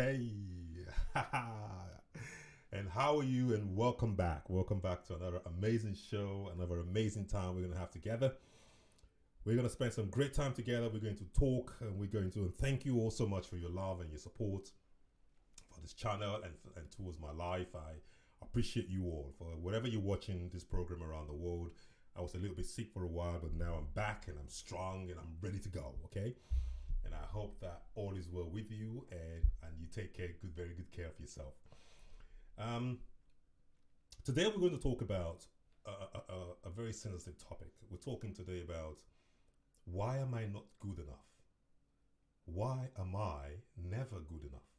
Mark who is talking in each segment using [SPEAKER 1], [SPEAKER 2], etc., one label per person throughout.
[SPEAKER 1] Hey, and how are you? And welcome back. Welcome back to another amazing show, another amazing time we're going to have together. We're going to spend some great time together. We're going to talk and we're going to and thank you all so much for your love and your support for this channel and towards my life. I appreciate you all for wherever you're watching this program around the world. I was a little bit sick for a while, but now I'm back and I'm strong and I'm ready to go. Okay. And I hope that all is well with you and you take very good care of yourself. Um, Today we're going to talk about a very sensitive topic. We're talking today about why am I not good enough? Why am I never good enough?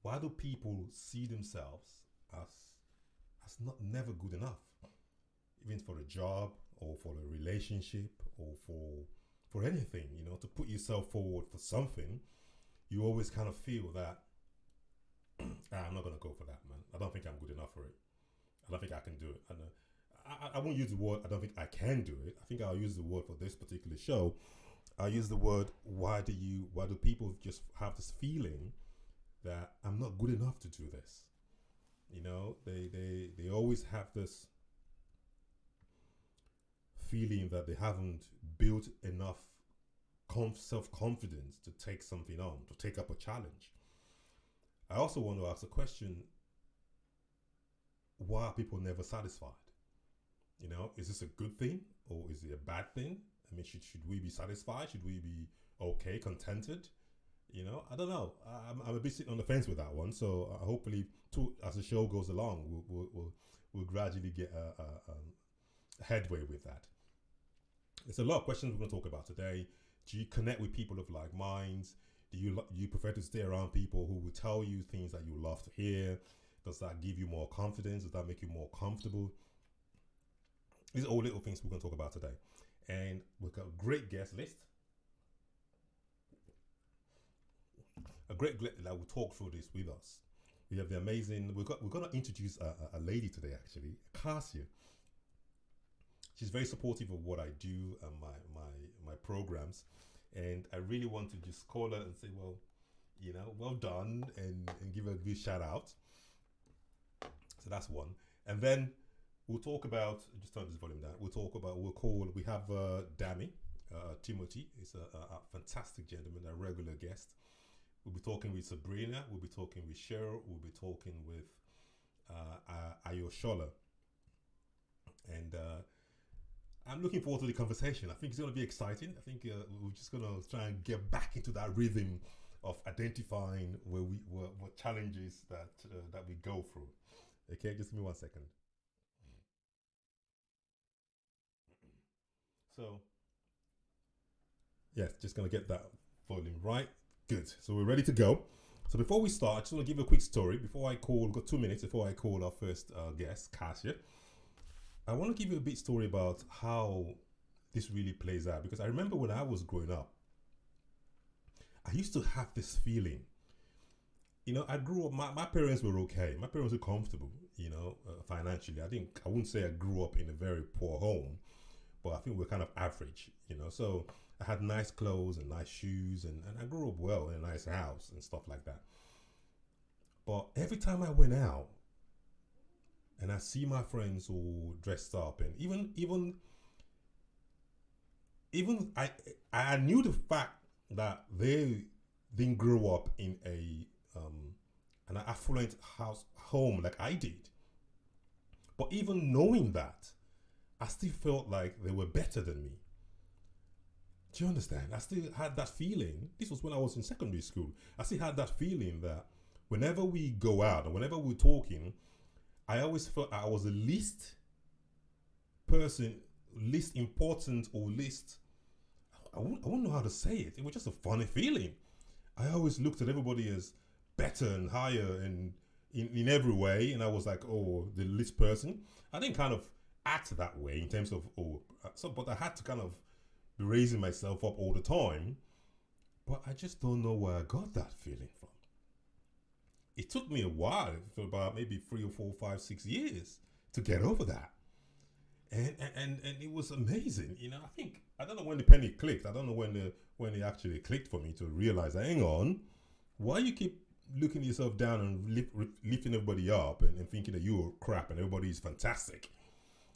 [SPEAKER 1] Why do people see themselves as not never good enough, even for a job or for a relationship or for anything? To put yourself forward for something, you always kind of feel that I'm not gonna go for that, man. I don't think I'm good enough for it. I don't think I can do it. And I won't use the word I don't think I can do it. I think I'll use the word for this particular show. I'll use the word why do people just have this feeling that I'm not good enough to do this? They always have this feeling that they haven't built enough self confidence to take something on, to take up a challenge. I also want to ask a question: why are people never satisfied? Is this a good thing or is it a bad thing? I mean, should we be satisfied? Should we be okay, contented? I don't know. I'm a bit sitting on the fence with that one. So hopefully, as the show goes along, we'll gradually get a headway with that. There's a lot of questions we're going to talk about today. Do you connect with people of like minds? Do you prefer to stay around people who will tell you things that you love to hear? Does that give you more confidence? Does that make you more comfortable? These are all little things we're going to talk about today. And we've got a great guest list. A great guest that will talk through this with us. We have the amazing. We're going to introduce a lady today, actually, Cassia. She's very supportive of what I do and my programs, and I really want to just call her and say, well, well done, and give her a good shout out. So that's one, and then we'll talk about. Just turn this volume down. We have Dammy, Timothy. He's a fantastic gentleman, a regular guest. We'll be talking with Sabrina. We'll be talking with Cheryl. We'll be talking with Ayoshola, and I'm looking forward to the conversation. I think it's going to be exciting. I think we're just going to try and get back into that rhythm of identifying what challenges that we go through. Okay, just give me 1 second. So, yes, just going to get that volume right. Good. So we're ready to go. So before we start, I just want to give a quick story. Got 2 minutes before I call our first guest, Kasia. I want to give you a bit story about how this really plays out, because I remember when I was growing up, I used to have this feeling. I grew up. My parents were okay. My parents were comfortable. Financially, I wouldn't say I grew up in a very poor home, but I think we're kind of average. So I had nice clothes and nice shoes, and I grew up well in a nice house and stuff like that. But every time I went out, and I see my friends all dressed up, and even I knew the fact that they didn't grow up in an affluent home like I did. But even knowing that, I still felt like they were better than me. Do you understand? I still had that feeling. This was when I was in secondary school. I still had that feeling that whenever we go out and whenever we're talking, I always felt I was the person, least important, or least. I wouldn't know how to say it. It was just a funny feeling. I always looked at everybody as better and higher and in every way, and I was like, oh, the least person. I didn't kind of act that way in terms of but I had to kind of be raising myself up all the time. But I just don't know where I got that feeling from. It took me a while, for about maybe 3 or 4, 5, 6 years, to get over that. And it was amazing. I don't know when the penny clicked. I don't know when it actually clicked for me to realize, hang on, Why you keep looking yourself down and lifting everybody up and thinking that you're crap and everybody is fantastic?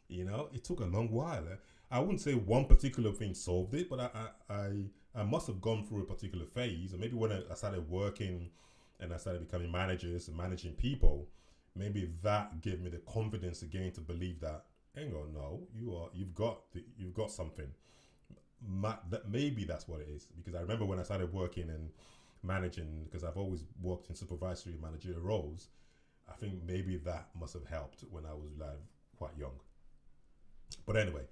[SPEAKER 1] You know, it took a long while. I wouldn't say one particular thing solved it, but I must have gone through a particular phase. And maybe when I started working and I started becoming managers and managing people, maybe that gave me the confidence again to believe that, hang on, no, you've got something. That maybe that's what it is, because I remember when I started working and managing, because I've always worked in supervisory and managerial roles. I think maybe that must have helped when I was like quite young. But anyway,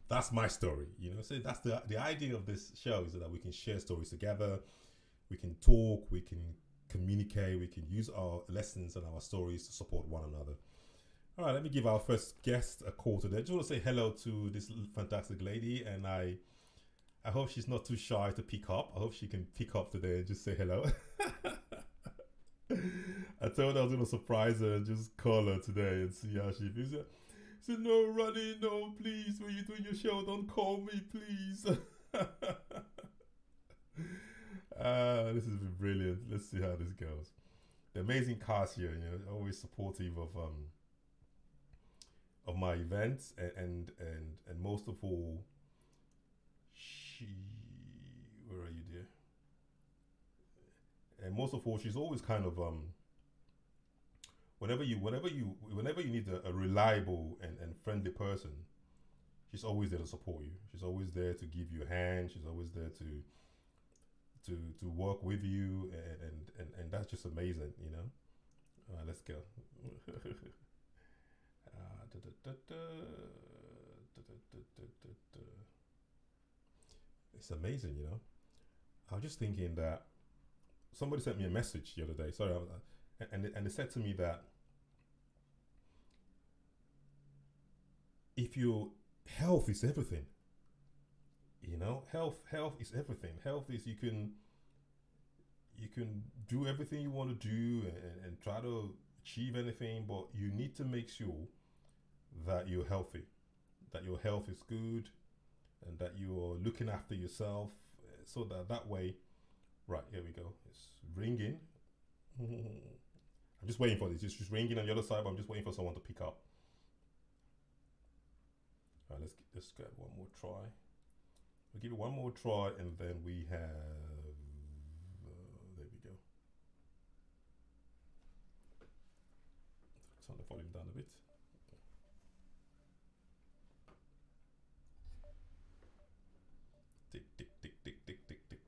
[SPEAKER 1] that's my story. You know, so that's the idea of this show, is that we can share stories together, we can talk, we can communicate, we can use our lessons and our stories to support one another. All right, let me give our first guest a call today. I just want to say hello to this fantastic lady, and I hope she's not too shy to pick up. I hope she can pick up today and just say hello. I told her I was going to surprise her and just call her today and see how she feels. She said, no, Ronnie, no, please, when you're doing your show, don't call me, please. This has been brilliant. Let's see how this goes. The amazing cast here, always supportive of my events, and most of all, where are you, dear? And most of all, she's always kind of whenever you need a reliable and friendly person, she's always there to support you. She's always there to give you a hand. She's always there to work with you, and that's just amazing, let's go. It's amazing, I was just thinking that somebody sent me a message the other day. Sorry, and they said to me that if your health is everything, health is everything. Health is you can do everything you want to do and try to achieve anything, but you need to make sure that you're healthy, that your health is good, and that you're looking after yourself, so that way. Right, here we go. It's ringing. I'm just waiting for this. It's just ringing on the other side, but I'm just waiting for someone to pick up. All right, let's get one more try. We'll give it one more try, and then we have. There we go. Turn the volume down a bit. Tick, tick, tick, tick, tick, tick, tick.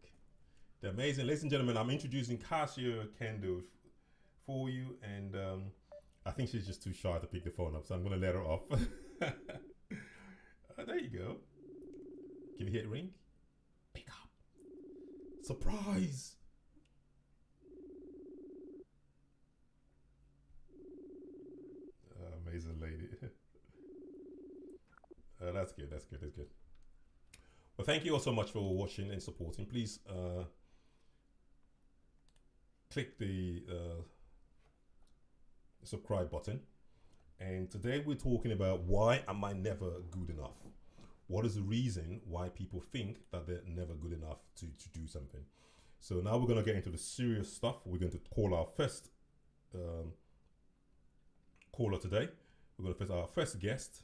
[SPEAKER 1] The amazing, ladies and gentlemen, I'm introducing Cassia Kendo for you, and I think she's just too shy to pick the phone up, so I'm going to let her off. There you go. Can you hear it ring? Pick up. Surprise! Amazing lady. That's good. Well, thank you all so much for watching and supporting. Please click the subscribe button. And today we're talking about, why am I never good enough? What is the reason why people think that they're never good enough to do something? So now we're going to get into the serious stuff. We're going to call our first caller today. We're going to face our first guest,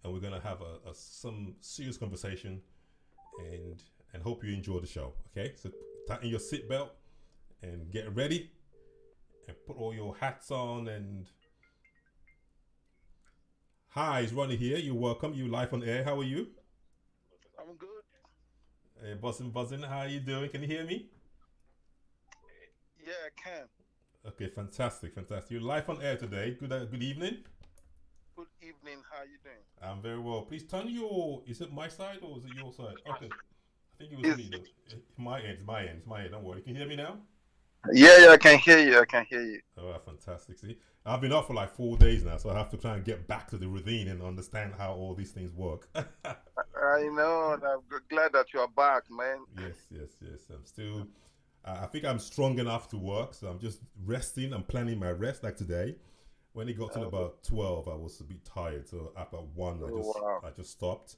[SPEAKER 1] and we're going to have some serious conversation, and hope you enjoy the show. Okay, so tighten your seatbelt and get ready, and put all your hats on. And hi, it's Ronnie here. You're welcome. You live on air. How are you?
[SPEAKER 2] I'm good.
[SPEAKER 1] Hey, buzzing. How are you doing? Can you hear me?
[SPEAKER 2] Yeah, I can.
[SPEAKER 1] Okay, fantastic. You're live on air today. Good evening.
[SPEAKER 2] Good evening. How you doing?
[SPEAKER 1] I'm very well. Please turn your. Is it my side or is it your side? Okay, I think it was
[SPEAKER 2] Is
[SPEAKER 1] me though. My end. It's my end. Don't worry. Can you hear me now?
[SPEAKER 2] yeah, I can hear you. I can hear you.
[SPEAKER 1] Oh, fantastic. See, I've been up for like 4 days now, so I have to try and get back to the routine and understand how all these things work.
[SPEAKER 2] I know, and I'm glad that you are back, man.
[SPEAKER 1] Yes. I'm still. I think I'm strong enough to work, so I'm just resting. I'm planning my rest. Like today, when it got to
[SPEAKER 2] Oh,
[SPEAKER 1] about 12, I was a bit tired. So after one,
[SPEAKER 2] wow.
[SPEAKER 1] I just stopped.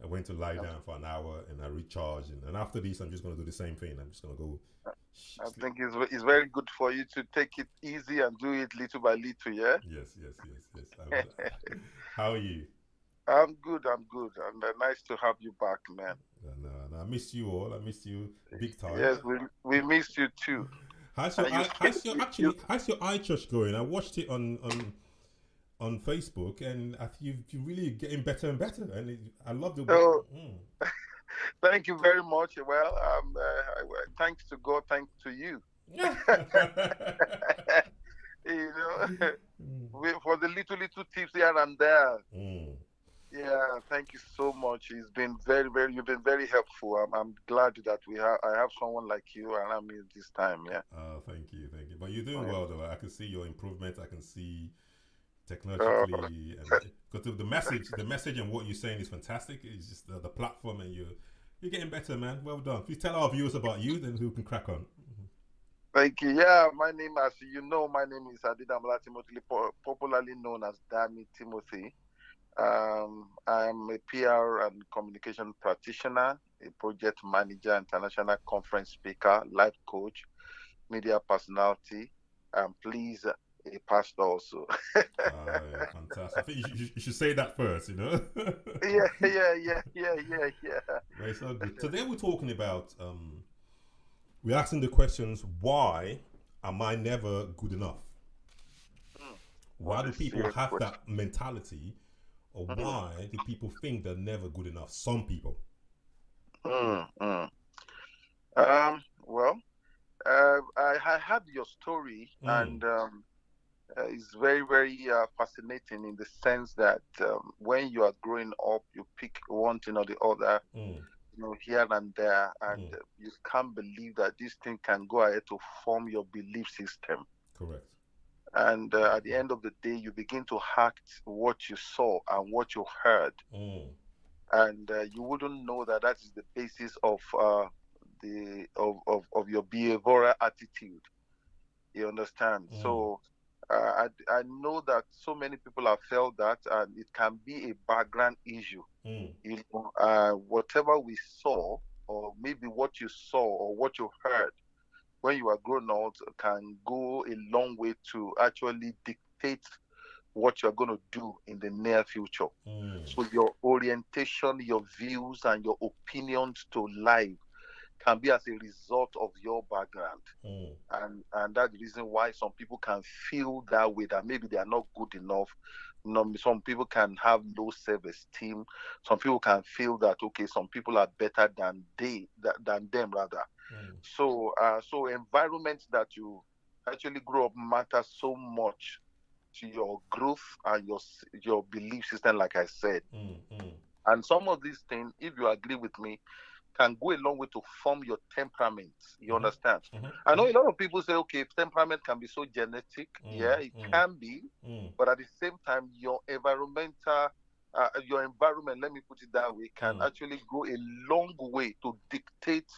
[SPEAKER 1] I went to lie down for an hour and I recharged. And after this, I'm just going to do the same thing. I'm just going to go
[SPEAKER 2] I
[SPEAKER 1] sleep.
[SPEAKER 2] think it's very good for you to take it easy and do it little by little. Yeah.
[SPEAKER 1] Yes, yes, yes, yes. How are you?
[SPEAKER 2] I'm good. I'm good. And nice to have you back, man.
[SPEAKER 1] And I missed you all. I missed you big time.
[SPEAKER 2] Yes, we missed you too.
[SPEAKER 1] How's your
[SPEAKER 2] And
[SPEAKER 1] eye? How's your eye church going? I watched it on Facebook, and you really getting better and better. And I love the.
[SPEAKER 2] oh, thank you very much. Well, thanks to God, thanks to you. you know, for the little tips here and there.
[SPEAKER 1] Mm.
[SPEAKER 2] Yeah, thank you so much. It's been you've been very helpful. I'm glad that I have someone like you around me this time. Yeah.
[SPEAKER 1] Oh, thank you, thank you. But you're doing
[SPEAKER 2] Yeah.
[SPEAKER 1] well, though. I can see your improvement. I can see
[SPEAKER 2] Uh,
[SPEAKER 1] technologically, and because the message and what you're saying is fantastic. It's just the platform, and you're getting better, man. Well done. If you tell our viewers about you, then we can crack on.
[SPEAKER 2] Thank you. Yeah, my name is Adidamla Timothy, popularly known as Dami Timothy. I'm a PR and communication practitioner, a project manager, international conference speaker, life coach, media personality, and please, a pastor also.
[SPEAKER 1] Yeah, fantastic. I think you should say that first, you know.
[SPEAKER 2] Yeah.
[SPEAKER 1] Right, so good. Today we're talking about we're asking the questions: Why am I never good enough? Why
[SPEAKER 2] What
[SPEAKER 1] do
[SPEAKER 2] a
[SPEAKER 1] people
[SPEAKER 2] serious
[SPEAKER 1] have
[SPEAKER 2] question.
[SPEAKER 1] that mentality, or
[SPEAKER 2] Mm,
[SPEAKER 1] why do people think they're never good enough? Some people.
[SPEAKER 2] mm. Well, I had your story,
[SPEAKER 1] Mm,
[SPEAKER 2] and it's very fascinating in the sense that when you are growing up, you pick one thing or the other,
[SPEAKER 1] mm,
[SPEAKER 2] here and there, and
[SPEAKER 1] mm.
[SPEAKER 2] you can't believe that this thing can go ahead to form your belief system.
[SPEAKER 1] Correct.
[SPEAKER 2] And at the end of the day, you begin to act what you saw and what you heard,
[SPEAKER 1] Mm,
[SPEAKER 2] and you wouldn't know that that is the basis of of your behavioral attitude. You understand?
[SPEAKER 1] mm,
[SPEAKER 2] So I know that so many people have felt that, and it can be a background issue.
[SPEAKER 1] mm,
[SPEAKER 2] Whatever we saw, or maybe what you saw or what you heard when you are grown up, can go a long way to actually dictate what you're going to do in the near future.
[SPEAKER 1] mm,
[SPEAKER 2] So your orientation, your views, and your opinions to life can be as a result of your background.
[SPEAKER 1] mm,
[SPEAKER 2] And that's the reason why some people can feel that way, that maybe they are not good enough. Some people can have low self-esteem. Some people can feel that, okay, some people are better than them rather.
[SPEAKER 1] mm,
[SPEAKER 2] So environment that you actually grow up matters so much to your growth and your belief system, like I said.
[SPEAKER 1] mm, mm.
[SPEAKER 2] And some of these things, if you agree with me, can go a long way to form your temperament. You
[SPEAKER 1] Mhm,
[SPEAKER 2] understand?
[SPEAKER 1] mhm,
[SPEAKER 2] I know
[SPEAKER 1] mhm,
[SPEAKER 2] a lot of people say, okay, temperament can be so genetic.
[SPEAKER 1] mm,
[SPEAKER 2] Yeah, it
[SPEAKER 1] mm,
[SPEAKER 2] can be,
[SPEAKER 1] mm,
[SPEAKER 2] but at the same time, your environment, let me put it that way, can
[SPEAKER 1] mm,
[SPEAKER 2] actually go a long way to dictate,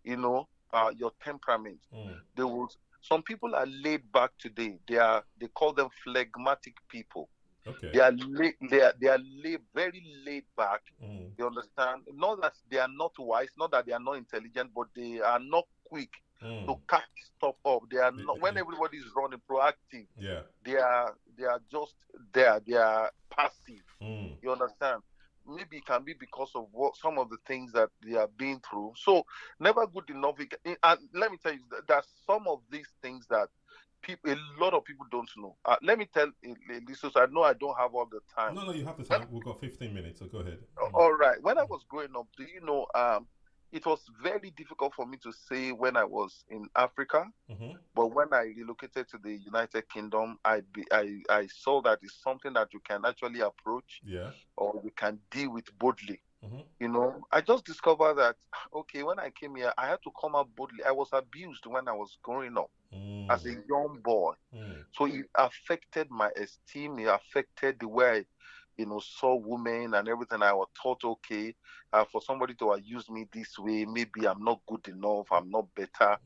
[SPEAKER 2] your temperament.
[SPEAKER 1] mm.
[SPEAKER 2] They will. Some people are laid back today. They call them phlegmatic people.
[SPEAKER 1] Okay.
[SPEAKER 2] They are very laid back.
[SPEAKER 1] Mm,
[SPEAKER 2] You understand? Not that they are not wise, not that they are not intelligent, but they are not quick to
[SPEAKER 1] mm.
[SPEAKER 2] catch stuff up. They are
[SPEAKER 1] The,
[SPEAKER 2] not, when
[SPEAKER 1] the,
[SPEAKER 2] everybody is running proactive.
[SPEAKER 1] yeah.
[SPEAKER 2] They are just there. They are passive.
[SPEAKER 1] Mm,
[SPEAKER 2] You understand? Maybe it can be because of what some of the things that they are being through. So never good enough. And let me tell you that some of these things that a lot of people don't know. Let me tell this. I know I don't have all the time.
[SPEAKER 1] no, no, you have the
[SPEAKER 2] When
[SPEAKER 1] time. We've got 15 minutes, so go ahead. Mm,
[SPEAKER 2] All right. When I was growing up, do you know, it was very difficult for me to say when I was in Africa.
[SPEAKER 1] mhm,
[SPEAKER 2] But when I relocated to the United Kingdom, I saw that it's something that you can actually approach
[SPEAKER 1] yeah.
[SPEAKER 2] or you can deal with boldly.
[SPEAKER 1] Mhm,
[SPEAKER 2] I just discovered that, okay, when I came here, I had to come out boldly. I was abused when I was growing up as a
[SPEAKER 1] mm,
[SPEAKER 2] young boy.
[SPEAKER 1] mm,
[SPEAKER 2] So it affected my esteem. It affected the way saw women and everything. I was thought, okay, for somebody to use me this way, maybe I'm not good enough, I'm not better,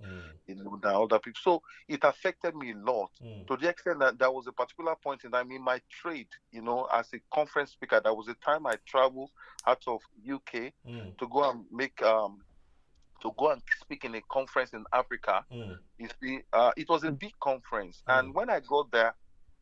[SPEAKER 2] than other people. So it affected me a lot, to the extent that there was a particular point in time in my trade, as a conference speaker. There was a time I traveled out of UK to go and speak in a conference in Africa. You see, it was a big conference, and when I got there,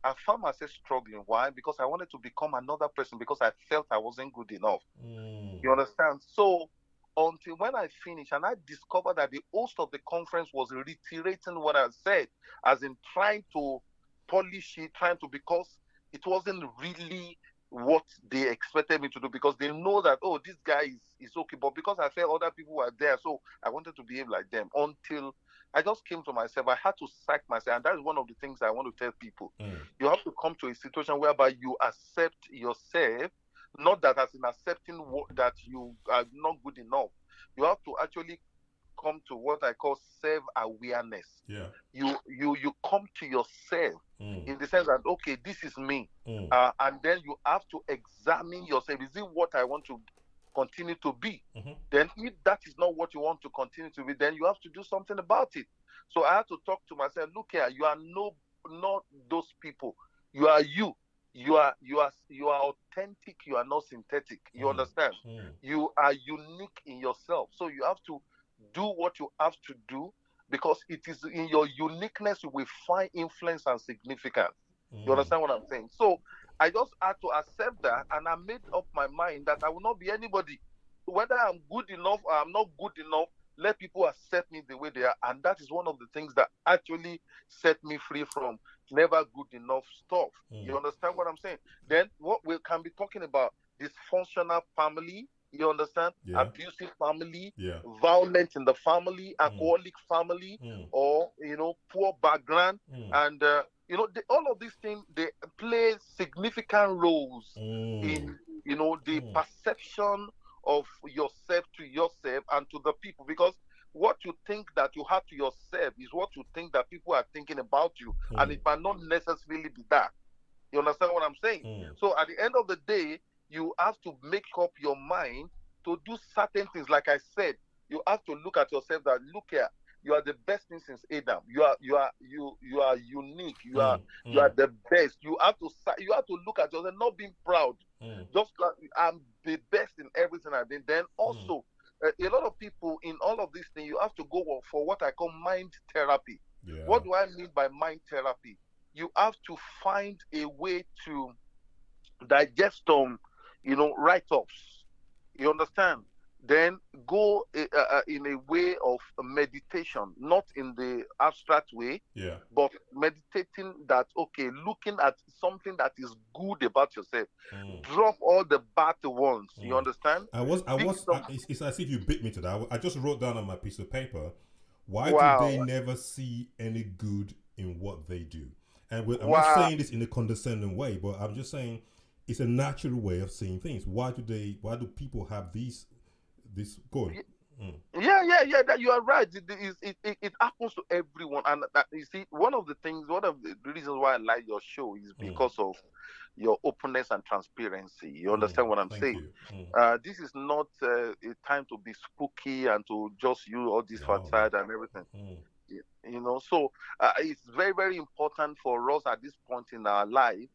[SPEAKER 2] I found myself struggling. Why? Because I wanted to become another person, because I felt I wasn't good enough. You understand? So until when I finished, and I discovered that the host of the conference was reiterating what I said, as in trying to polish it, because it wasn't really what they expected me to do, because they know that, oh, this guy is okay, but because I felt other people were there, so I wanted to behave like them, until I just came to myself. I had to sack myself, and that is one of the things I want to tell people. You have to come to a situation whereby you accept yourself, not that as in accepting that you are not good enough. You have to actually come to what I call self-awareness.
[SPEAKER 1] Yeah.
[SPEAKER 2] You come to yourself in the sense that, okay, this is me, and then you have to examine yourself. Is it what I want to continue to be? Then if that is not what you want to continue to be, then you have to do something about it. So I had to talk to myself. Look here, you are not those people. You are you. You are authentic. You are not synthetic. You understand? You are unique in yourself. So you have to do what you have to do, because it is in your uniqueness you will find influence and significance. You understand what I'm saying? So I just had to accept that, and I made up my mind that I will not be anybody. Whether I'm good enough or I'm not good enough, let people accept me the way they are. And that is one of the things that actually set me free from never good enough stuff. You understand what I'm saying? Then what we can be talking about, dysfunctional family, you understand?
[SPEAKER 1] Yeah.
[SPEAKER 2] Abusive family,
[SPEAKER 1] Yeah.
[SPEAKER 2] violent in the family, alcoholic family, or, poor background. And, all of these things, they play significant roles in, the perception of yourself to yourself and to the people. Because what you think that you have to yourself is what you think that people are thinking about you. And it might not necessarily be that. You understand what I'm saying? So at the end of the day, you have to make up your mind to do certain things. Like I said, you have to look at yourself that, look here, you are the best thing since Adam. You are unique. You are the best. You have to look at yourself, not being proud. Just like I'm the best in everything I did. Then also, a lot of people in all of these things, you have to go for what I call mind therapy.
[SPEAKER 1] Yeah.
[SPEAKER 2] What do I mean by mind therapy? You have to find a way to digest write-ups. You understand? Then go in a way of meditation, not in the abstract way, but meditating that, okay, looking at something that is good about yourself. Drop all the bad ones. You understand?
[SPEAKER 1] It's as if you beat me to that. I just wrote down on my piece of paper, why
[SPEAKER 2] Wow.
[SPEAKER 1] do they never see any good in what they do? And I'm not saying this in a condescending way, but I'm just saying it's a natural way of seeing things. Why do people have this going?
[SPEAKER 2] Yeah, that you are right. It happens to everyone. And you see, one of the reasons why I like your show is because of your openness and transparency. You understand what I'm saying? This is not a time to be spooky and to just use all this facade and everything. So it's very, very important for us at this point in our life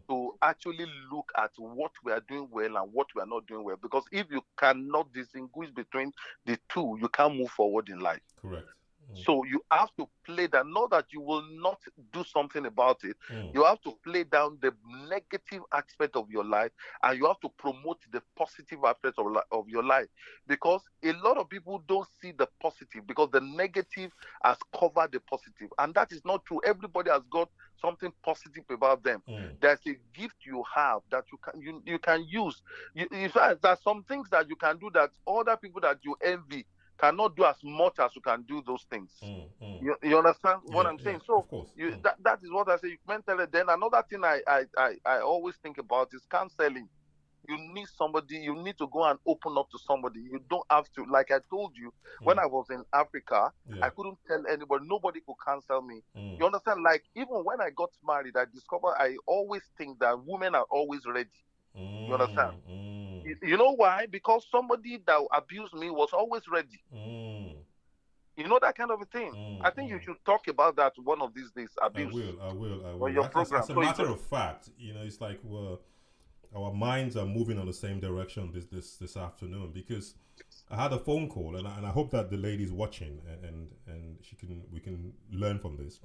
[SPEAKER 2] to actually look at what we are doing well and what we are not doing well. Because if you cannot distinguish between the two, you can't move forward in life.
[SPEAKER 1] Correct.
[SPEAKER 2] So you have to play that. Not that you will not do something about it. You have to play down the negative aspect of your life, and you have to promote the positive aspect of your life. Because a lot of people don't see the positive, because the negative has covered the positive, and that is not true. Everybody has got something positive about them. There's a gift you have that you can use. In fact, there's some things that you can do that other people that you envy cannot do as much as you can do those things. You understand what I'm saying? So that is what I say. Mentally. Then another thing I always think about is counseling. You need somebody. You need to go and open up to somebody. You don't have to. Like I told you, when I was in Africa, I couldn't tell anybody. Nobody could counsel me. You understand? Like even when I got married, I discovered I always think that women are always ready. You understand?
[SPEAKER 1] Mm.
[SPEAKER 2] You know why? Because somebody that abused me was always ready.
[SPEAKER 1] Mm.
[SPEAKER 2] You know, that kind of a thing. I think you
[SPEAKER 1] Mm.
[SPEAKER 2] should talk about that one of these days,
[SPEAKER 1] I
[SPEAKER 2] abuse,
[SPEAKER 1] will, I will, I
[SPEAKER 2] on
[SPEAKER 1] will.
[SPEAKER 2] your
[SPEAKER 1] As
[SPEAKER 2] program.
[SPEAKER 1] a
[SPEAKER 2] So
[SPEAKER 1] matter of fact, it's like our minds are moving on the same direction this afternoon, because I had a phone call, and I hope that the lady's watching, and we can learn from this.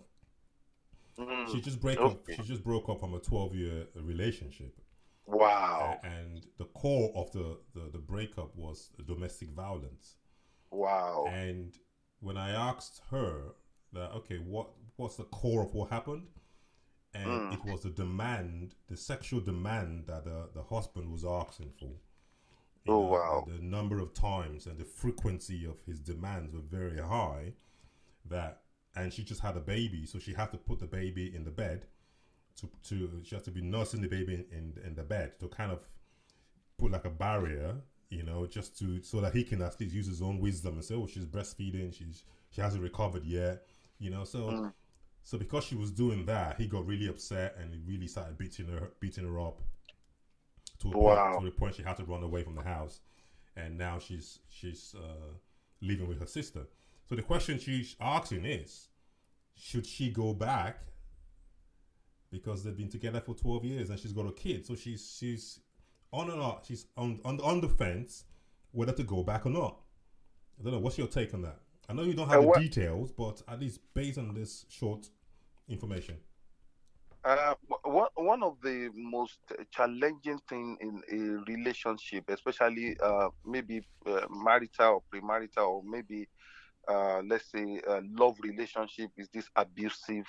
[SPEAKER 2] mm,
[SPEAKER 1] She just break up.
[SPEAKER 2] okay.
[SPEAKER 1] She just broke up from a 12-year relationship,
[SPEAKER 2] Wow.
[SPEAKER 1] and the core of the breakup was domestic violence.
[SPEAKER 2] Wow.
[SPEAKER 1] And when I asked her that, okay, what's the core of what happened, and
[SPEAKER 2] Mm.
[SPEAKER 1] it was the sexual demand that the husband was asking for.
[SPEAKER 2] Oh, wow.
[SPEAKER 1] The number of times and the frequency of his demands were very high. That and she just had a baby, so she had to put the baby in the bed. To she had to be nursing the baby in the bed to kind of put like a barrier, just to so that he can at least use his own wisdom and say, oh, she's breastfeeding, she hasn't recovered yet, so.
[SPEAKER 2] Mm.
[SPEAKER 1] So because she was doing that, he got really upset and he really started beating her up
[SPEAKER 2] Wow.
[SPEAKER 1] to the point she had to run away from the house, and now she's living with her sister. So the question she's asking is, should she go back because they've been together for 12 years and she's got a kid? So she's on and off. She's on the fence whether to go back or not. I don't know. What's your take on that? I know you don't have the
[SPEAKER 2] What?
[SPEAKER 1] details, but at least based on this short information.
[SPEAKER 2] One of the most challenging thing in a relationship, especially maybe marital or premarital, or maybe let's say love relationship, is this abusive.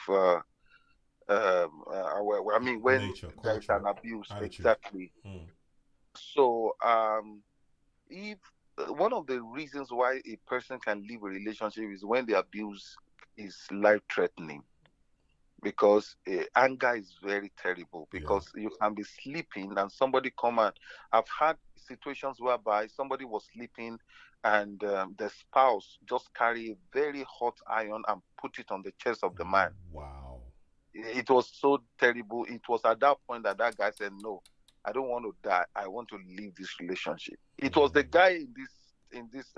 [SPEAKER 2] I mean, when
[SPEAKER 1] Nature,
[SPEAKER 2] there is
[SPEAKER 1] culture,
[SPEAKER 2] an abuse,
[SPEAKER 1] attitude.
[SPEAKER 2] exactly.
[SPEAKER 1] Mm.
[SPEAKER 2] So, if one of the reasons why a person can leave a relationship is when the abuse is life threatening, because anger is very terrible,
[SPEAKER 1] Yeah.
[SPEAKER 2] because you can be sleeping and somebody come and I've had situations whereby somebody was sleeping and the spouse just carry a very hot iron and put it on the chest of the man.
[SPEAKER 1] Wow.
[SPEAKER 2] It was so terrible. It was at that point that that guy said, no, I don't want to die, I want to leave this relationship. It was the
[SPEAKER 1] Mm.
[SPEAKER 2] guy in this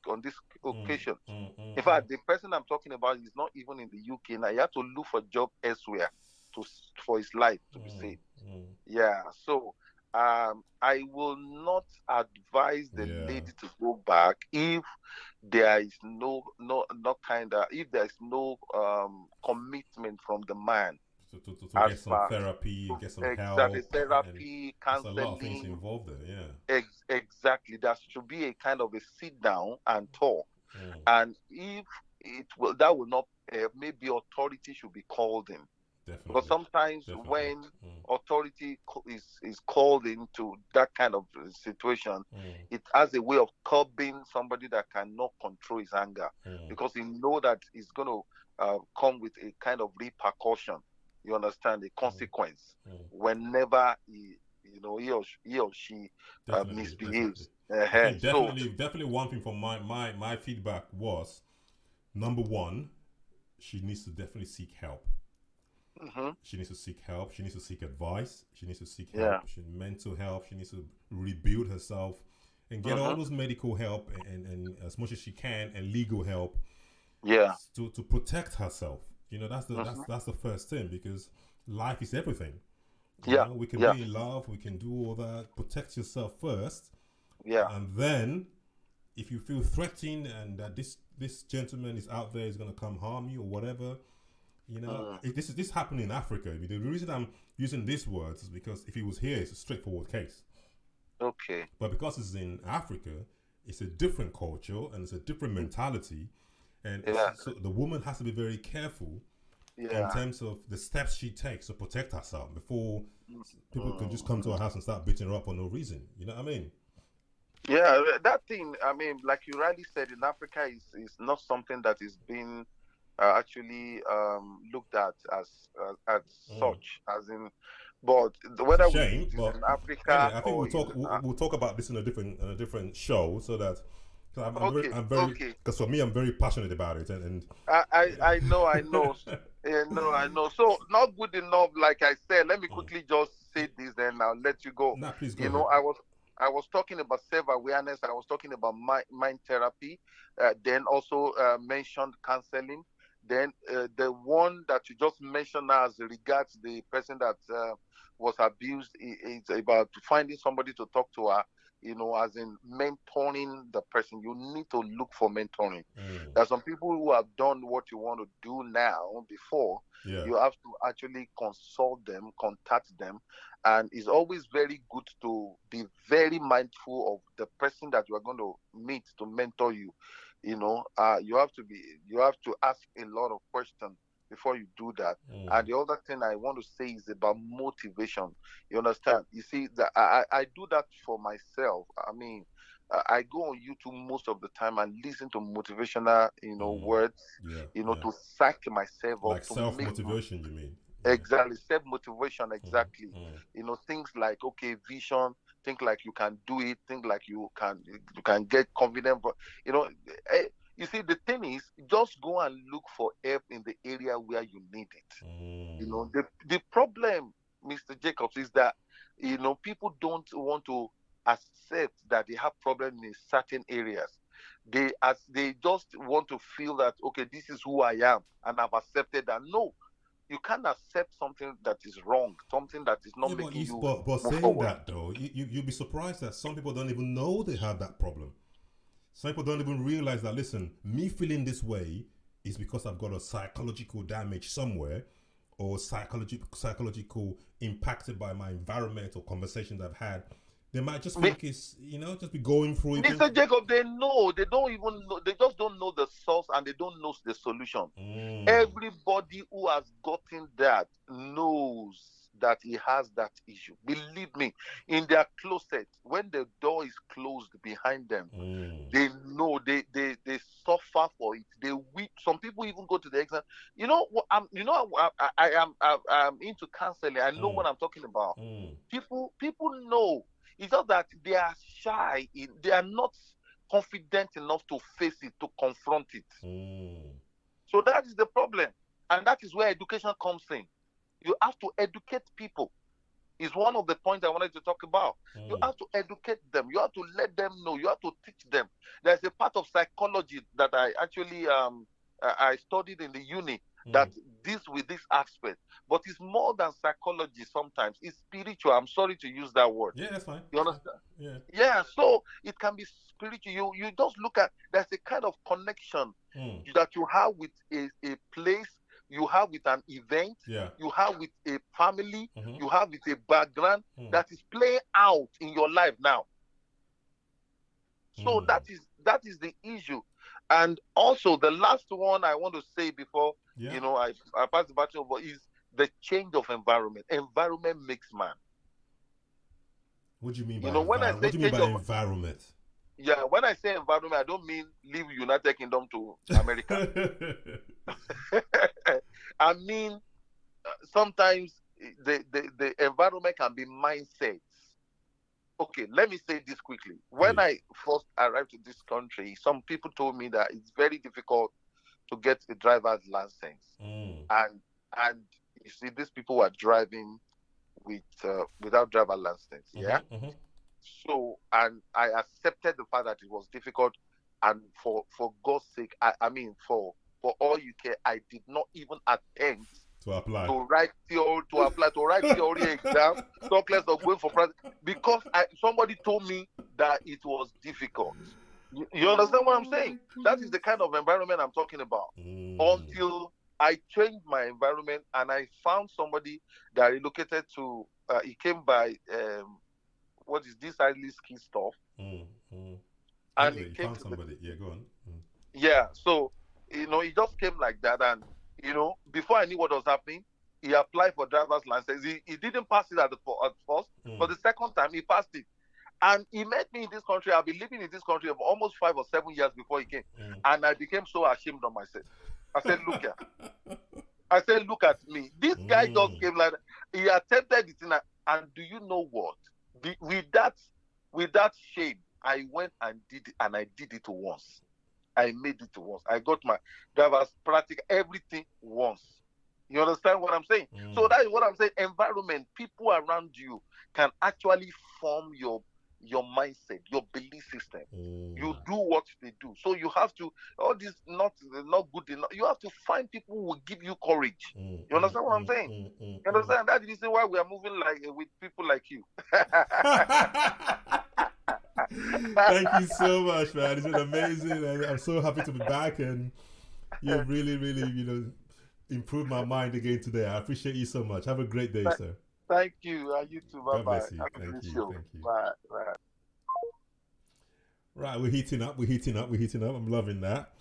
[SPEAKER 2] on this
[SPEAKER 1] Mm.
[SPEAKER 2] occasion.
[SPEAKER 1] Mm. Mm.
[SPEAKER 2] In
[SPEAKER 1] Mm.
[SPEAKER 2] fact, the person I'm talking about is not even in the UK now. He had to look for a job elsewhere to for his life to be
[SPEAKER 1] Mm.
[SPEAKER 2] saved.
[SPEAKER 1] Mm.
[SPEAKER 2] Yeah. So I will not advise the
[SPEAKER 1] Yeah.
[SPEAKER 2] lady to go back if there is no kind of, if there is no commitment from
[SPEAKER 1] To,
[SPEAKER 2] man,
[SPEAKER 1] to
[SPEAKER 2] as
[SPEAKER 1] get some
[SPEAKER 2] far
[SPEAKER 1] therapy, get some
[SPEAKER 2] exactly
[SPEAKER 1] help, and
[SPEAKER 2] therapy,
[SPEAKER 1] there's a lot of things
[SPEAKER 2] counseling.
[SPEAKER 1] involved there. Yeah.
[SPEAKER 2] Exactly. There should be a kind of a sit down and talk.
[SPEAKER 1] Mm.
[SPEAKER 2] And if it will, that will not, maybe authority should be called in, because
[SPEAKER 1] Definitely.
[SPEAKER 2] sometimes
[SPEAKER 1] Definitely.
[SPEAKER 2] when
[SPEAKER 1] Mm.
[SPEAKER 2] authority is called into that kind of situation,
[SPEAKER 1] Mm.
[SPEAKER 2] it has a way of curbing somebody that cannot control his anger,
[SPEAKER 1] Mm.
[SPEAKER 2] because he know that it's going to come with a kind of repercussion. You understand, the
[SPEAKER 1] Mm.
[SPEAKER 2] consequence
[SPEAKER 1] Mm.
[SPEAKER 2] whenever he or she
[SPEAKER 1] Definitely. Definitely.
[SPEAKER 2] misbehaves.
[SPEAKER 1] I think
[SPEAKER 2] So,
[SPEAKER 1] definitely one thing from my feedback was, number one, she needs to definitely seek help.
[SPEAKER 2] mhm,
[SPEAKER 1] She needs to seek help. She needs to seek advice. She needs to seek
[SPEAKER 2] yeah,
[SPEAKER 1] help. She mental help. She needs to rebuild herself and get all
[SPEAKER 2] mhm,
[SPEAKER 1] those medical help, and as much as she can, and legal help
[SPEAKER 2] yeah,
[SPEAKER 1] to protect herself. That's the
[SPEAKER 2] mhm,
[SPEAKER 1] that's the first thing, because life is everything.
[SPEAKER 2] yeah,
[SPEAKER 1] We can
[SPEAKER 2] yeah,
[SPEAKER 1] be in love. We can do all that. Protect yourself first,
[SPEAKER 2] yeah,
[SPEAKER 1] and then if you feel threatened and that this gentleman is out there, is going to come harm you or whatever,
[SPEAKER 2] mm,
[SPEAKER 1] this happened in Africa. The reason I'm using these words is because if he was here, it's a straightforward case.
[SPEAKER 2] okay,
[SPEAKER 1] But because it's in Africa, it's a different culture and it's a different mentality, and
[SPEAKER 2] yeah,
[SPEAKER 1] so the woman has to be very careful in
[SPEAKER 2] yeah.
[SPEAKER 1] terms of the steps she takes to protect herself before people can just come to
[SPEAKER 2] Mm.
[SPEAKER 1] her house and start beating her up for no reason. You know what I mean?
[SPEAKER 2] Yeah, that thing. I mean, like you rightly said, in Africa is not something that is being actually looked at as
[SPEAKER 1] Mm.
[SPEAKER 2] such, as in. But
[SPEAKER 1] It's a
[SPEAKER 2] whether
[SPEAKER 1] shame,
[SPEAKER 2] it is
[SPEAKER 1] but
[SPEAKER 2] in
[SPEAKER 1] anyway,
[SPEAKER 2] Africa
[SPEAKER 1] I think
[SPEAKER 2] or
[SPEAKER 1] we'll
[SPEAKER 2] in
[SPEAKER 1] talk. We'll talk about this in a different show, so that cause
[SPEAKER 2] okay,
[SPEAKER 1] I'm very,
[SPEAKER 2] okay.
[SPEAKER 1] because for me, I'm very passionate about it, and
[SPEAKER 2] I know, I know. Yeah, no, I know. So not good enough. Like I said, let me
[SPEAKER 1] Mm.
[SPEAKER 2] quickly just say this, then I'll let you go.
[SPEAKER 1] Nah, please go
[SPEAKER 2] You know,
[SPEAKER 1] ahead.
[SPEAKER 2] I was talking about self-awareness. I was talking about mind therapy. Then also mentioned counseling. Then the one that you just mentioned as regards the person that was abused is about finding somebody to talk to her. You know, as in mentoring the person. You need to look for mentoring.
[SPEAKER 1] Mm.
[SPEAKER 2] There are some people who have done what you want to do now before.
[SPEAKER 1] Yeah.
[SPEAKER 2] You have to actually consult them, contact them, and it's always very good to be very mindful of the person that you are going to meet to mentor you. You know, you have to ask a lot of questions before you do that.
[SPEAKER 1] Mm.
[SPEAKER 2] And the other thing I want to say is about motivation. You understand? You see that I do that for myself. I mean, I go on YouTube most of the time and listen to motivational,
[SPEAKER 1] Mm.
[SPEAKER 2] words,
[SPEAKER 1] Yeah. Yeah.
[SPEAKER 2] to psych myself up
[SPEAKER 1] Like
[SPEAKER 2] to
[SPEAKER 1] self
[SPEAKER 2] make
[SPEAKER 1] motivation, you mean? Yeah.
[SPEAKER 2] exactly self motivation.
[SPEAKER 1] Mm.
[SPEAKER 2] Exactly.
[SPEAKER 1] Mm.
[SPEAKER 2] Things like okay, vision. Think like you can do it. Think like you can get confident. But you know, eh, you see, the thing is, just go and look for help in the area where you need it.
[SPEAKER 1] Mm.
[SPEAKER 2] The problem, Mr. Jacobs, is that people don't want to accept that they have problems in certain areas. They just want to feel that okay, this is who I am, and I've accepted that. No, you can't accept something that is wrong, something that is not
[SPEAKER 1] Yeah, but
[SPEAKER 2] making you
[SPEAKER 1] but
[SPEAKER 2] move
[SPEAKER 1] saying
[SPEAKER 2] forward.
[SPEAKER 1] that though, you'd be surprised that some people don't even know they have that problem. Some people don't even realize that. Listen, me feeling this way is because I've got a psychological damage somewhere, or psychological impacted by my environment or conversations I've had. They might just
[SPEAKER 2] Mi-
[SPEAKER 1] think it's just be going through it. Think,
[SPEAKER 2] Mr. Jacob, they know, they don't even know, they just don't know the source and they don't know the solution.
[SPEAKER 1] mm,
[SPEAKER 2] Everybody who has gotten that knows that he has that issue. Believe me, in their closet, when the door is closed behind them,
[SPEAKER 1] mm,
[SPEAKER 2] they know they suffer for it. They weep. Some people even go to the exam. You know what? I'm into counseling. I know
[SPEAKER 1] mm,
[SPEAKER 2] what I'm talking about.
[SPEAKER 1] mm,
[SPEAKER 2] People know. It's just that they are shy. They are not confident enough to face it, to confront it.
[SPEAKER 1] mm,
[SPEAKER 2] So that is the problem, and that is where education comes in. You have to educate people. Is one of the points I wanted to talk about. You
[SPEAKER 1] mm,
[SPEAKER 2] have to educate them. You have to let them know. You have to teach them. There's a part of psychology that I actually I studied in the uni
[SPEAKER 1] mm.
[SPEAKER 2] that deals with this aspect. But it's more than psychology. Sometimes it's spiritual. I'm sorry to use that word.
[SPEAKER 1] Yeah, that's fine.
[SPEAKER 2] You
[SPEAKER 1] That's fine.
[SPEAKER 2] understand?
[SPEAKER 1] Yeah.
[SPEAKER 2] Yeah. So it can be spiritual. You just look at there's a kind of connection
[SPEAKER 1] Mm,
[SPEAKER 2] that you have with a place, you have with an event,
[SPEAKER 1] yeah.
[SPEAKER 2] you have with a family,
[SPEAKER 1] Mm-hmm,
[SPEAKER 2] you have with a background
[SPEAKER 1] mm,
[SPEAKER 2] that is playing out in your life now. So
[SPEAKER 1] mm.
[SPEAKER 2] that is the issue. And also the last one I want to say before
[SPEAKER 1] Yeah.
[SPEAKER 2] I pass the baton over is the change of environment. Environment makes man.
[SPEAKER 1] What do you mean
[SPEAKER 2] You
[SPEAKER 1] by
[SPEAKER 2] know, when I
[SPEAKER 1] What
[SPEAKER 2] say
[SPEAKER 1] do you mean
[SPEAKER 2] change
[SPEAKER 1] by
[SPEAKER 2] of
[SPEAKER 1] environment?
[SPEAKER 2] yeah, when I say environment, I don't mean leave United Kingdom to America. I mean sometimes the environment can be mindsets. Okay, let me say this quickly. When
[SPEAKER 1] Please.
[SPEAKER 2] I first arrived to this country, some people told me that it's very difficult to get a driver's license,
[SPEAKER 1] Mm,
[SPEAKER 2] and and you see, these people were driving without driver license.
[SPEAKER 1] mm-hmm,
[SPEAKER 2] Yeah.
[SPEAKER 1] mm-hmm.
[SPEAKER 2] So, and I accepted the fact that it was difficult, and for God's sake, I mean, for all you care, I did not even attempt
[SPEAKER 1] To apply.
[SPEAKER 2] to write theory, to apply to write theory exam, talk less of going for practice, because somebody told me that it was difficult. You understand what I'm
[SPEAKER 1] Oh
[SPEAKER 2] saying?
[SPEAKER 1] my
[SPEAKER 2] That is
[SPEAKER 1] goodness.
[SPEAKER 2] the kind of environment I'm talking about.
[SPEAKER 1] Mm,
[SPEAKER 2] Until I changed my environment and I found somebody that relocated to. He came by what is this highly ski stuff,
[SPEAKER 1] mm, mm.
[SPEAKER 2] and he
[SPEAKER 1] Anyway, you
[SPEAKER 2] came
[SPEAKER 1] found
[SPEAKER 2] to the
[SPEAKER 1] somebody. Yeah, go on. Mm.
[SPEAKER 2] yeah. So he just came like that, and before I knew what was happening, he applied for driver's license. He didn't pass it at first,
[SPEAKER 1] Mm,
[SPEAKER 2] but the second time he passed it. And he met me in this country. I've been living in this country for almost 5 or 7 years before he came.
[SPEAKER 1] mm.
[SPEAKER 2] And I became so ashamed of myself. I said, look here. I said, look at me. This guy just
[SPEAKER 1] Mm,
[SPEAKER 2] came like that. He attempted it. And do you know what? With that shame, I went and did it. And I did it once. I made it once. I got my driver's practical, everything once. You understand what I'm saying? So that is what I'm saying. Environment, people around you can actually form your mindset, your belief system. You do what they do. So you have to, all this not good enough. You have to find people who will give you courage. You understand what I'm saying? You understand? That's the reason why we are moving like with people like you.
[SPEAKER 1] Thank you so much, man. It's been amazing, and I'm so happy to be back. And you've really, really, improved my mind again today. I appreciate you so much. Have a great day, sir.
[SPEAKER 2] Thank you. You too. Bye
[SPEAKER 1] God
[SPEAKER 2] bye.
[SPEAKER 1] bless you. Thank you. Thank you.
[SPEAKER 2] Bye. Bye.
[SPEAKER 1] Right, we're heating up. I'm loving that.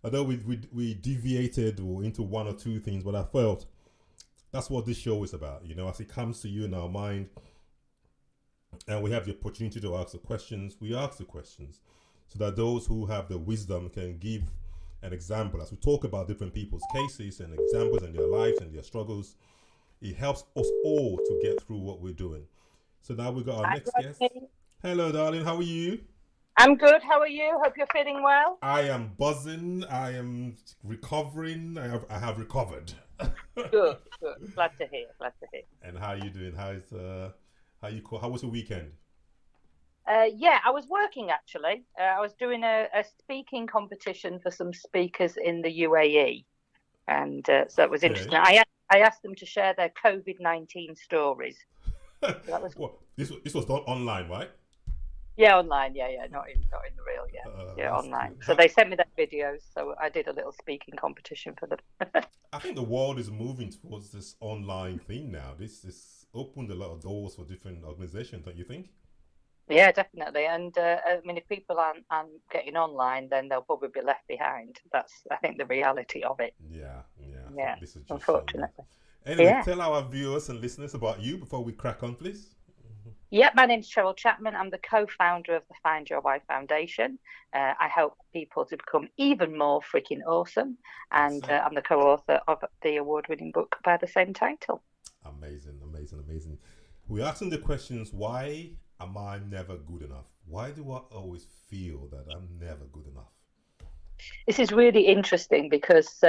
[SPEAKER 1] Although we deviated into one or two things, but I felt that's what this show is about. As it comes to you in our mind, and we have the opportunity to ask the questions, we ask the questions so that those who have the wisdom can give an example. As we talk about different people's cases and examples and their lives and their struggles, it helps us all to get through what we're doing. So now we've got our next guest. Hello, darling. How are you?
[SPEAKER 3] I'm good. How are you? Hope you're feeling well.
[SPEAKER 1] I am buzzing. I am recovering. I have recovered.
[SPEAKER 3] Good. Glad to hear.
[SPEAKER 1] And how are you doing? How was your weekend?
[SPEAKER 3] Yeah, I was working actually. I was doing a speaking competition for some speakers in the UAE, and so it was interesting. I asked them to share their COVID-19 stories. So that was
[SPEAKER 1] this was done online, right?
[SPEAKER 3] Yeah, online. Yeah, not in the real. Yeah, online. Cool. So they sent me their videos. So I did a little speaking competition for them.
[SPEAKER 1] I think the world is moving towards this online thing now. This opened a lot of doors for different organizations, don't you think?
[SPEAKER 3] Yeah, definitely. And I mean, if people aren't getting online, then they'll probably be left behind. That's, I think, the reality of it.
[SPEAKER 1] Yeah. This is just
[SPEAKER 3] unfortunately.
[SPEAKER 1] Anyway, tell our viewers and listeners about you before we crack on, please.
[SPEAKER 3] Yeah, my name's Cheryl Chapman. I'm the co-founder of the Find Your Why Foundation. I help people to become even more freaking awesome. And I'm the co-author of the award-winning book by the same title.
[SPEAKER 1] Amazing. We're asking the questions, why am I never good enough? Why do I always feel that I'm never good enough?
[SPEAKER 3] This is really interesting because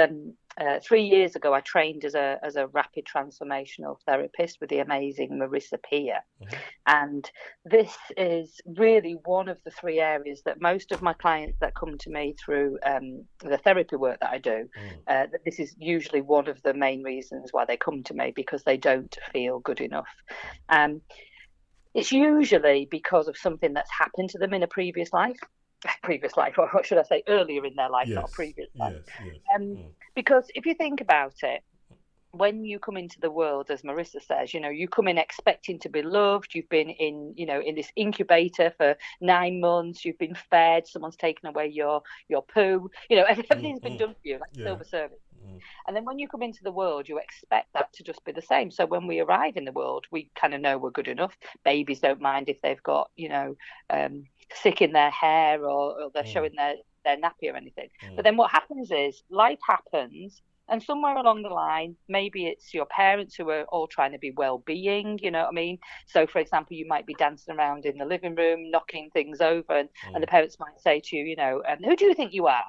[SPEAKER 3] 3 years ago I trained as a rapid transformational therapist with the amazing Marissa Peer. And this is really one of the three areas that most of my clients that come to me through the therapy work that I do, that this is usually one of the main reasons why they come to me, because they don't feel good enough. It's usually because of something that's happened to them in a previous life, or what should I say, earlier in their life, not a previous life. Because if you think about it, when you come into the world, as Marissa says, you come in expecting to be loved. You've been in this incubator for 9 months. You've been fed. Someone's taken away your poo. Everything's been done for you, like silver service. And then when you come into the world, you expect that to just be the same. So when we arrive in the world, we kind of know we're good enough. Babies don't mind if they've got, sick in their hair or they're showing their nappy or anything. But then what happens is life happens, and somewhere along the line, maybe it's your parents who are all trying to be well-being, you know what I mean? So, for example, you might be dancing around in the living room, knocking things over, and the parents might say to you, who do you think you are?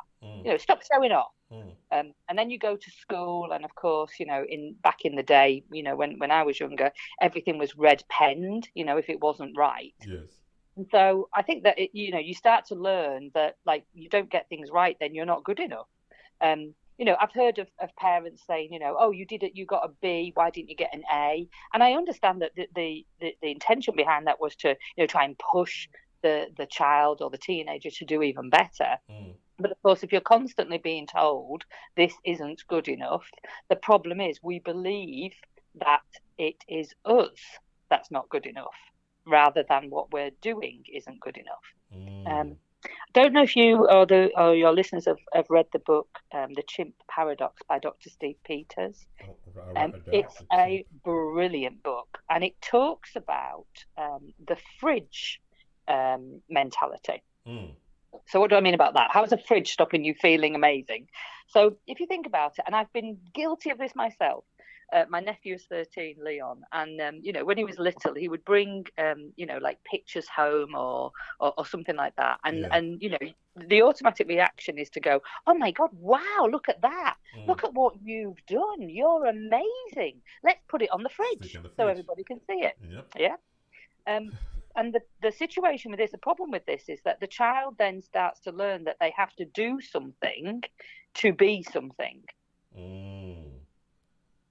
[SPEAKER 3] Stop showing off. And then you go to school, and of course, back in the day, when I was younger, everything was red penned, if it wasn't right.
[SPEAKER 1] Yes.
[SPEAKER 3] And so I think that you start to learn that, like, you don't get things right, then you're not good enough. I've heard of parents saying, you got a B, why didn't you get an A? And I understand that the intention behind that was to try and push the child or the teenager to do even better. But of course, if you're constantly being told this isn't good enough, the problem is we believe that it is us that's not good enough, rather than what we're doing isn't good enough. I don't know if you or your listeners have read the book, The Chimp Paradox by Dr. Steve Peters. It's a brilliant book, and it talks about the fridge mentality. So what do I mean about that? How is a fridge stopping you feeling amazing? So if you think about it, and I've been guilty of this myself, my nephew is 13, Leon, and when he was little, he would bring like pictures home or something like that, and the automatic reaction is to go, oh my God, wow, look at that, look at what you've done, you're amazing, let's put it on the fridge so everybody can see it. Yeah. And the situation with this, the problem with this is that the child then starts to learn that they have to do something to be something.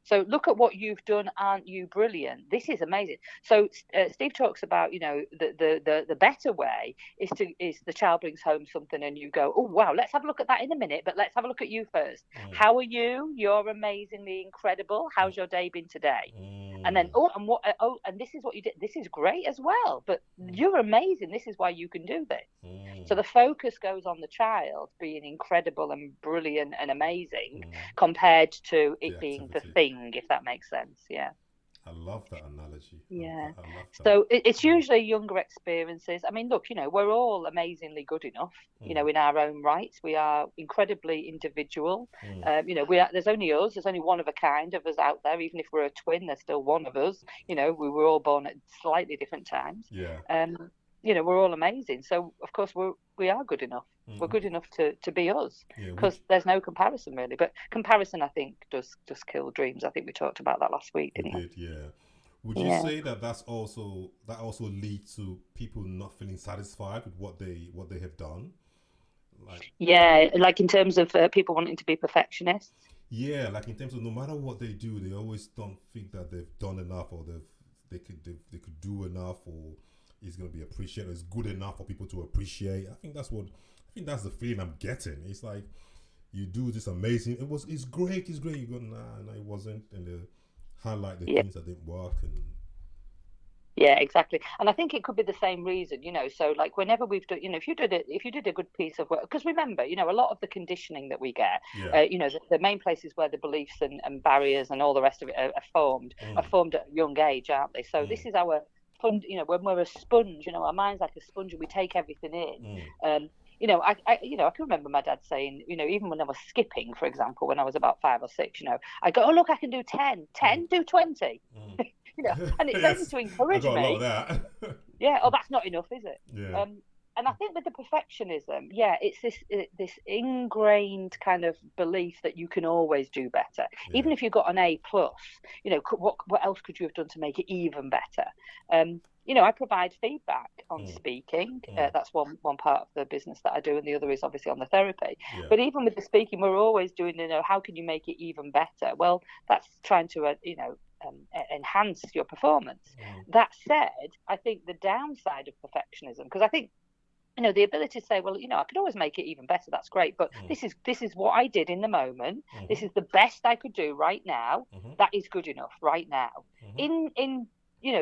[SPEAKER 3] So look at what you've done. Aren't you brilliant? This is amazing. So Steve talks about, the better way is the child brings home something and you go, oh, wow, let's have a look at that in a minute, but let's have a look at you first. How are you? You're amazingly incredible. How's your day been today? And then, and this is what you did. This is great as well, but you're amazing. This is why you can do this. So the focus goes on the child being incredible and brilliant and amazing compared to it being the thing. If that makes sense. Yeah,
[SPEAKER 1] I love that analogy.
[SPEAKER 3] Yeah,
[SPEAKER 1] I love that.
[SPEAKER 3] So it's usually younger experiences. I mean, look, we're all amazingly good enough, in our own rights. We are incredibly individual. There's only us. There's only one of a kind of us out there. Even if we're a twin, there's still one of us. We were all born at slightly different times. We're all amazing. So of course we are good enough. We're good enough to be us, because there's no comparison really. But comparison, I think, does kill dreams. I think we talked about that last week, didn't we?
[SPEAKER 1] Yeah. Would you say that also leads to people not feeling satisfied with what they have done?
[SPEAKER 3] Like in terms of people wanting to be perfectionists.
[SPEAKER 1] Yeah, like in terms of no matter what they do, they always don't think that they've done enough, or they could do enough, or it's going to be appreciated, it's good enough for people to appreciate. I think that's the feeling I'm getting. It's like you do this amazing, it's great, you go, nah, it wasn't, and they highlight the things that didn't work. And
[SPEAKER 3] yeah, exactly. And I think it could be the same reason, so like whenever we've done, if you did a good piece of work, because remember, a lot of the conditioning that we get, the main places where the beliefs and barriers and all the rest of it are formed at a young age, aren't they? So this is our fun, when we're a sponge, our mind's like a sponge and we take everything in. I can remember my dad saying, even when I was skipping, for example, when I was about 5 or 6, I go, oh, look, I can do 10, do 20, and it's only to encourage me.
[SPEAKER 1] I got a lot of that.
[SPEAKER 3] Yeah, that's not enough, is it?
[SPEAKER 1] Yeah.
[SPEAKER 3] And I think with the perfectionism, it's this ingrained kind of belief that you can always do better. Yeah. Even if you got an A+, what else could you have done to make it even better? I provide feedback on speaking. That's one part of the business that I do, and the other is obviously on the therapy. Yeah. But even with the speaking, we're always doing, how can you make it even better? Well, that's trying to, enhance your performance. That said, I think the downside of perfectionism, because I think, the ability to say, well, I could always make it even better. That's great. But this is what I did in the moment. This is the best I could do right now. That is good enough right now. In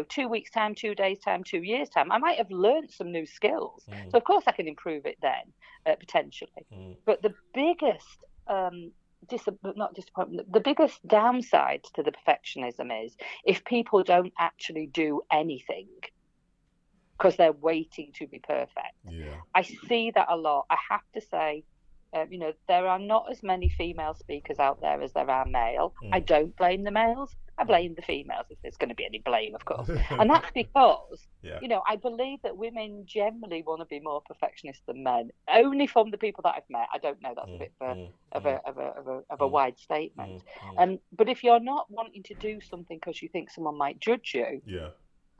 [SPEAKER 3] 2 weeks time, 2 days time, 2 years time, I might have learned some new skills. So of course I can improve it then, potentially. But the biggest, the biggest downside to the perfectionism is if people don't actually do anything, because they're waiting to be perfect. Yeah. I see that a lot. I have to say, there are not as many female speakers out there as there are male. I don't blame the males. I blame the females, if there's going to be any blame, of course. And that's because, I believe that women generally want to be more perfectionist than men. Only from the people that I've met. I don't know. That's a bit of a wide statement. But if you're not wanting to do something because you think someone might judge you,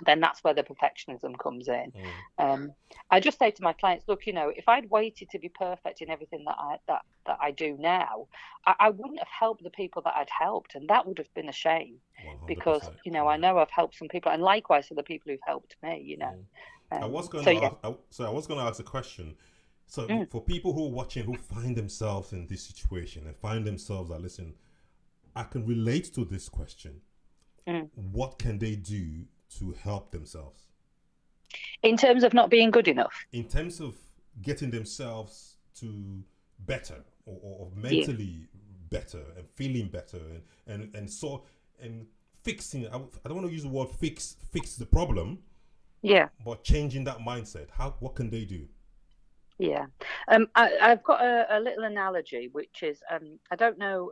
[SPEAKER 3] then that's where the perfectionism comes in. I just say to my clients, look, if I'd waited to be perfect in everything that I do now, I wouldn't have helped the people that I'd helped, and that would have been a shame. 100%. Because I know I've helped some people, and likewise for the people who've helped me.
[SPEAKER 1] I was going to ask a question. So for people who are watching, who find themselves in this situation and find themselves that, listen, I can relate to this question. What can they do to help themselves?
[SPEAKER 3] In terms of not being good enough?
[SPEAKER 1] In terms of getting themselves to better or mentally better and feeling better and fixing, I don't want to use the word fix the problem. Yeah. But changing that mindset. What can they do?
[SPEAKER 3] Yeah. I've got a little analogy, which is, I don't know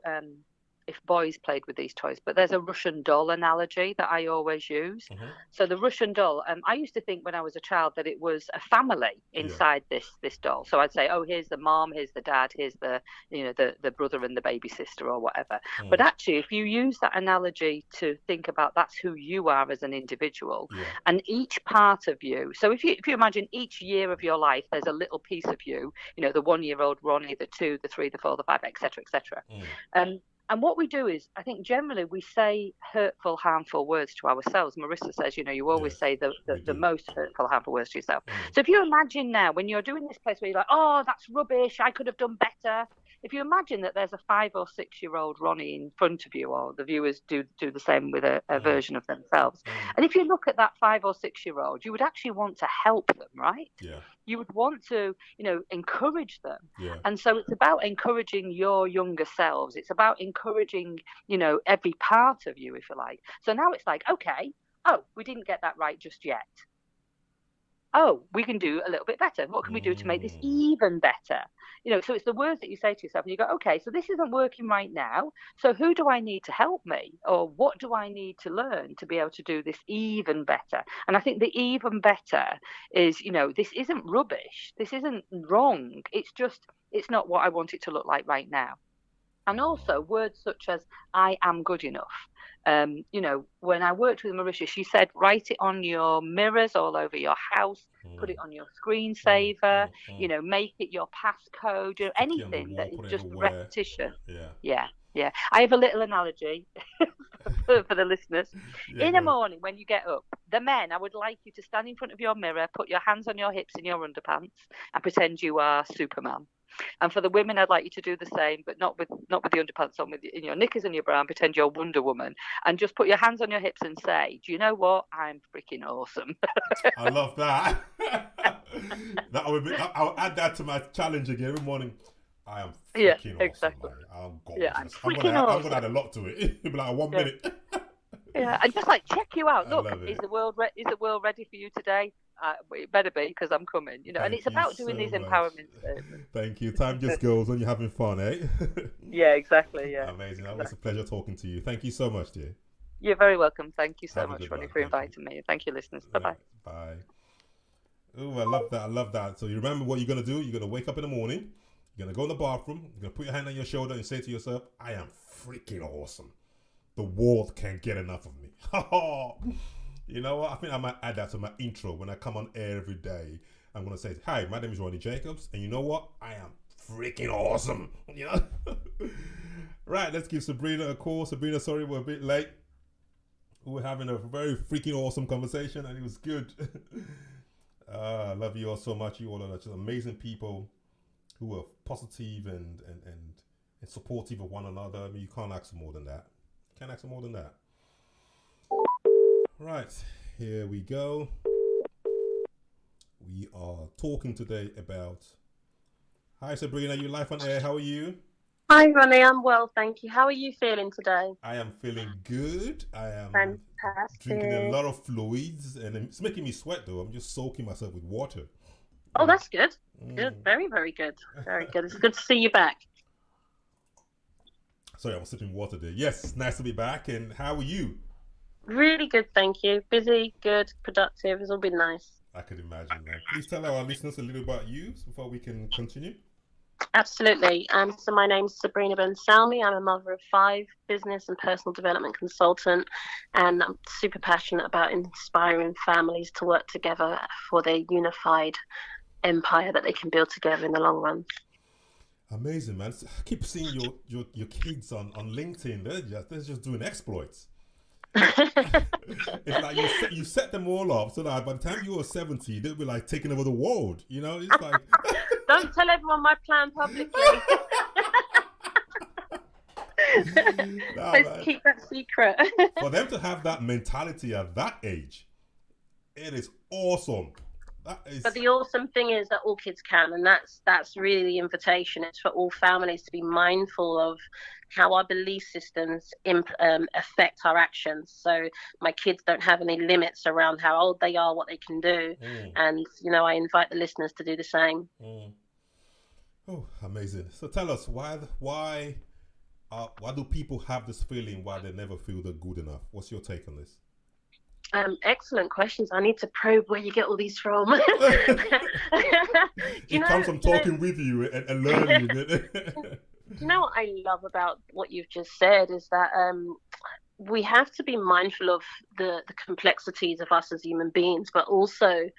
[SPEAKER 3] if boys played with these toys, but there's a Russian doll analogy that I always use. So the Russian doll, I used to think when I was a child that it was a family inside this doll. So I'd say, oh, here's the mom, here's the dad, here's the the brother and the baby sister or whatever. But actually, if you use that analogy to think about that's who you are as an individual, and each part of you. So if you imagine each year of your life, there's a little piece of you. The 1-year-old Ronnie, the 2, the 3, the 4, the 5, etc., etc. And what we do is, I think generally we say hurtful, harmful words to ourselves. Marissa says, you always say the most hurtful, harmful words to yourself. So if you imagine now, when you're doing this place where you're like, oh, that's rubbish, I could have done better. If you imagine that there's a 5 or 6-year-old Ronnie in front of you, or the viewers do the same with a version of themselves. And if you look at that 5 or 6-year-old, you would actually want to help them, right?
[SPEAKER 1] Yeah.
[SPEAKER 3] You would want to, encourage them.
[SPEAKER 1] Yeah.
[SPEAKER 3] And so it's about encouraging your younger selves. It's about encouraging, every part of you, if you like. So now it's like, okay, oh, we didn't get that right just yet. Oh, we can do a little bit better. What can we do to make this even better? So it's the words that you say to yourself, and you go, okay, so this isn't working right now. So who do I need to help me? Or what do I need to learn to be able to do this even better? And I think the even better is, this isn't rubbish. This isn't wrong. It's not what I want it to look like right now. And also words such as I am good enough. When I worked with Marisha, she said, write it on your mirrors all over your house, put it on your screensaver, make it your passcode, anything that is just repetition. Yeah. I have a little analogy for the listeners. In the morning when you get up, the men, I would like you to stand in front of your mirror, put your hands on your hips in your underpants and pretend you are Superman. And for the women, I'd like you to do the same, but not with the underpants on, in your knickers and your bra, and pretend you're Wonder Woman, and just put your hands on your hips and say, "Do you know what? I'm freaking awesome."
[SPEAKER 1] I love that. I'll add that to my challenge again every morning. I am freaking awesome.
[SPEAKER 3] Exactly.
[SPEAKER 1] I'm
[SPEAKER 3] Yeah, I'm
[SPEAKER 1] freaking awesome. I'm gonna add a lot to it. It'll be like 1 minute.
[SPEAKER 3] Yeah, and just like check you out. Look, is the world ready for you today? It better be, because I'm coming. And it's about doing these empowerment statements.
[SPEAKER 1] Thank you. Time just goes when you're having fun, eh?
[SPEAKER 3] Yeah, exactly. Yeah.
[SPEAKER 1] Amazing. That was a pleasure talking to you. Thank you so much, dear.
[SPEAKER 3] You're very welcome. Thank you so much, Ronnie, for inviting me. Thank you, listeners. Bye-bye.
[SPEAKER 1] Bye. Oh, I love that. So you remember what you're going to do? You're going to wake up in the morning. You're going to go in the bathroom. You're going to put your hand on your shoulder and say to yourself, I am freaking awesome. The world can't get enough of me. You know what? I think I might add that to my intro when I come on air every day. I'm going to say, hi, my name is Ronnie Jacobs. And you know what? I am freaking awesome. Right, let's give Sabrina a call. Sabrina, sorry we're a bit late. We were having a very freaking awesome conversation and it was good. I love you all so much. You all are just amazing people who are positive and supportive of one another. I mean, you can't ask for more than that. Right, here we go. We are talking today about... Hi Sabrina, you live on air. How are you?
[SPEAKER 4] Hi Ronnie, I'm well, thank you. How are you feeling today?
[SPEAKER 1] I am feeling good. I am
[SPEAKER 4] fantastic.
[SPEAKER 1] Drinking a lot of fluids and it's making me sweat though. I'm just soaking myself with water.
[SPEAKER 4] Oh, that's good. Good, very, very good. Very good. It's good to see you back.
[SPEAKER 1] Sorry, I was sipping water there. Yes, nice to be back. And how are you?
[SPEAKER 4] Really good, thank you. Busy, good, productive. It's all been nice.
[SPEAKER 1] I could imagine that. Please tell our listeners a little about you before we can continue.
[SPEAKER 4] Absolutely. So my name's Sabrina Ben Salmi. I'm a mother of 5, business and personal development consultant, and I'm super passionate about inspiring families to work together for their unified empire that they can build together in the long run.
[SPEAKER 1] Amazing, man. I keep seeing your kids on LinkedIn. They're just doing exploits. It's like you set them all up so that by the time you are 70, they'll be like taking over the world. It's like
[SPEAKER 4] don't tell everyone my plan publicly. Let's keep that secret.
[SPEAKER 1] For them to have that mentality at that age, it is awesome.
[SPEAKER 4] But the awesome thing is that all kids can, and that's really the invitation. It's for all families to be mindful of how our belief systems affect our actions. So my kids don't have any limits around how old they are, what they can do. And, I invite the listeners to do the same.
[SPEAKER 1] Oh, amazing. So tell us, why why do people have this feeling why they never feel they're good enough? What's your take on this?
[SPEAKER 4] Excellent questions. I need to probe where you get all these from.
[SPEAKER 1] It comes from talking with you and learning.
[SPEAKER 4] You know what I love about what you've just said is that we have to be mindful of the complexities of us as human beings, but also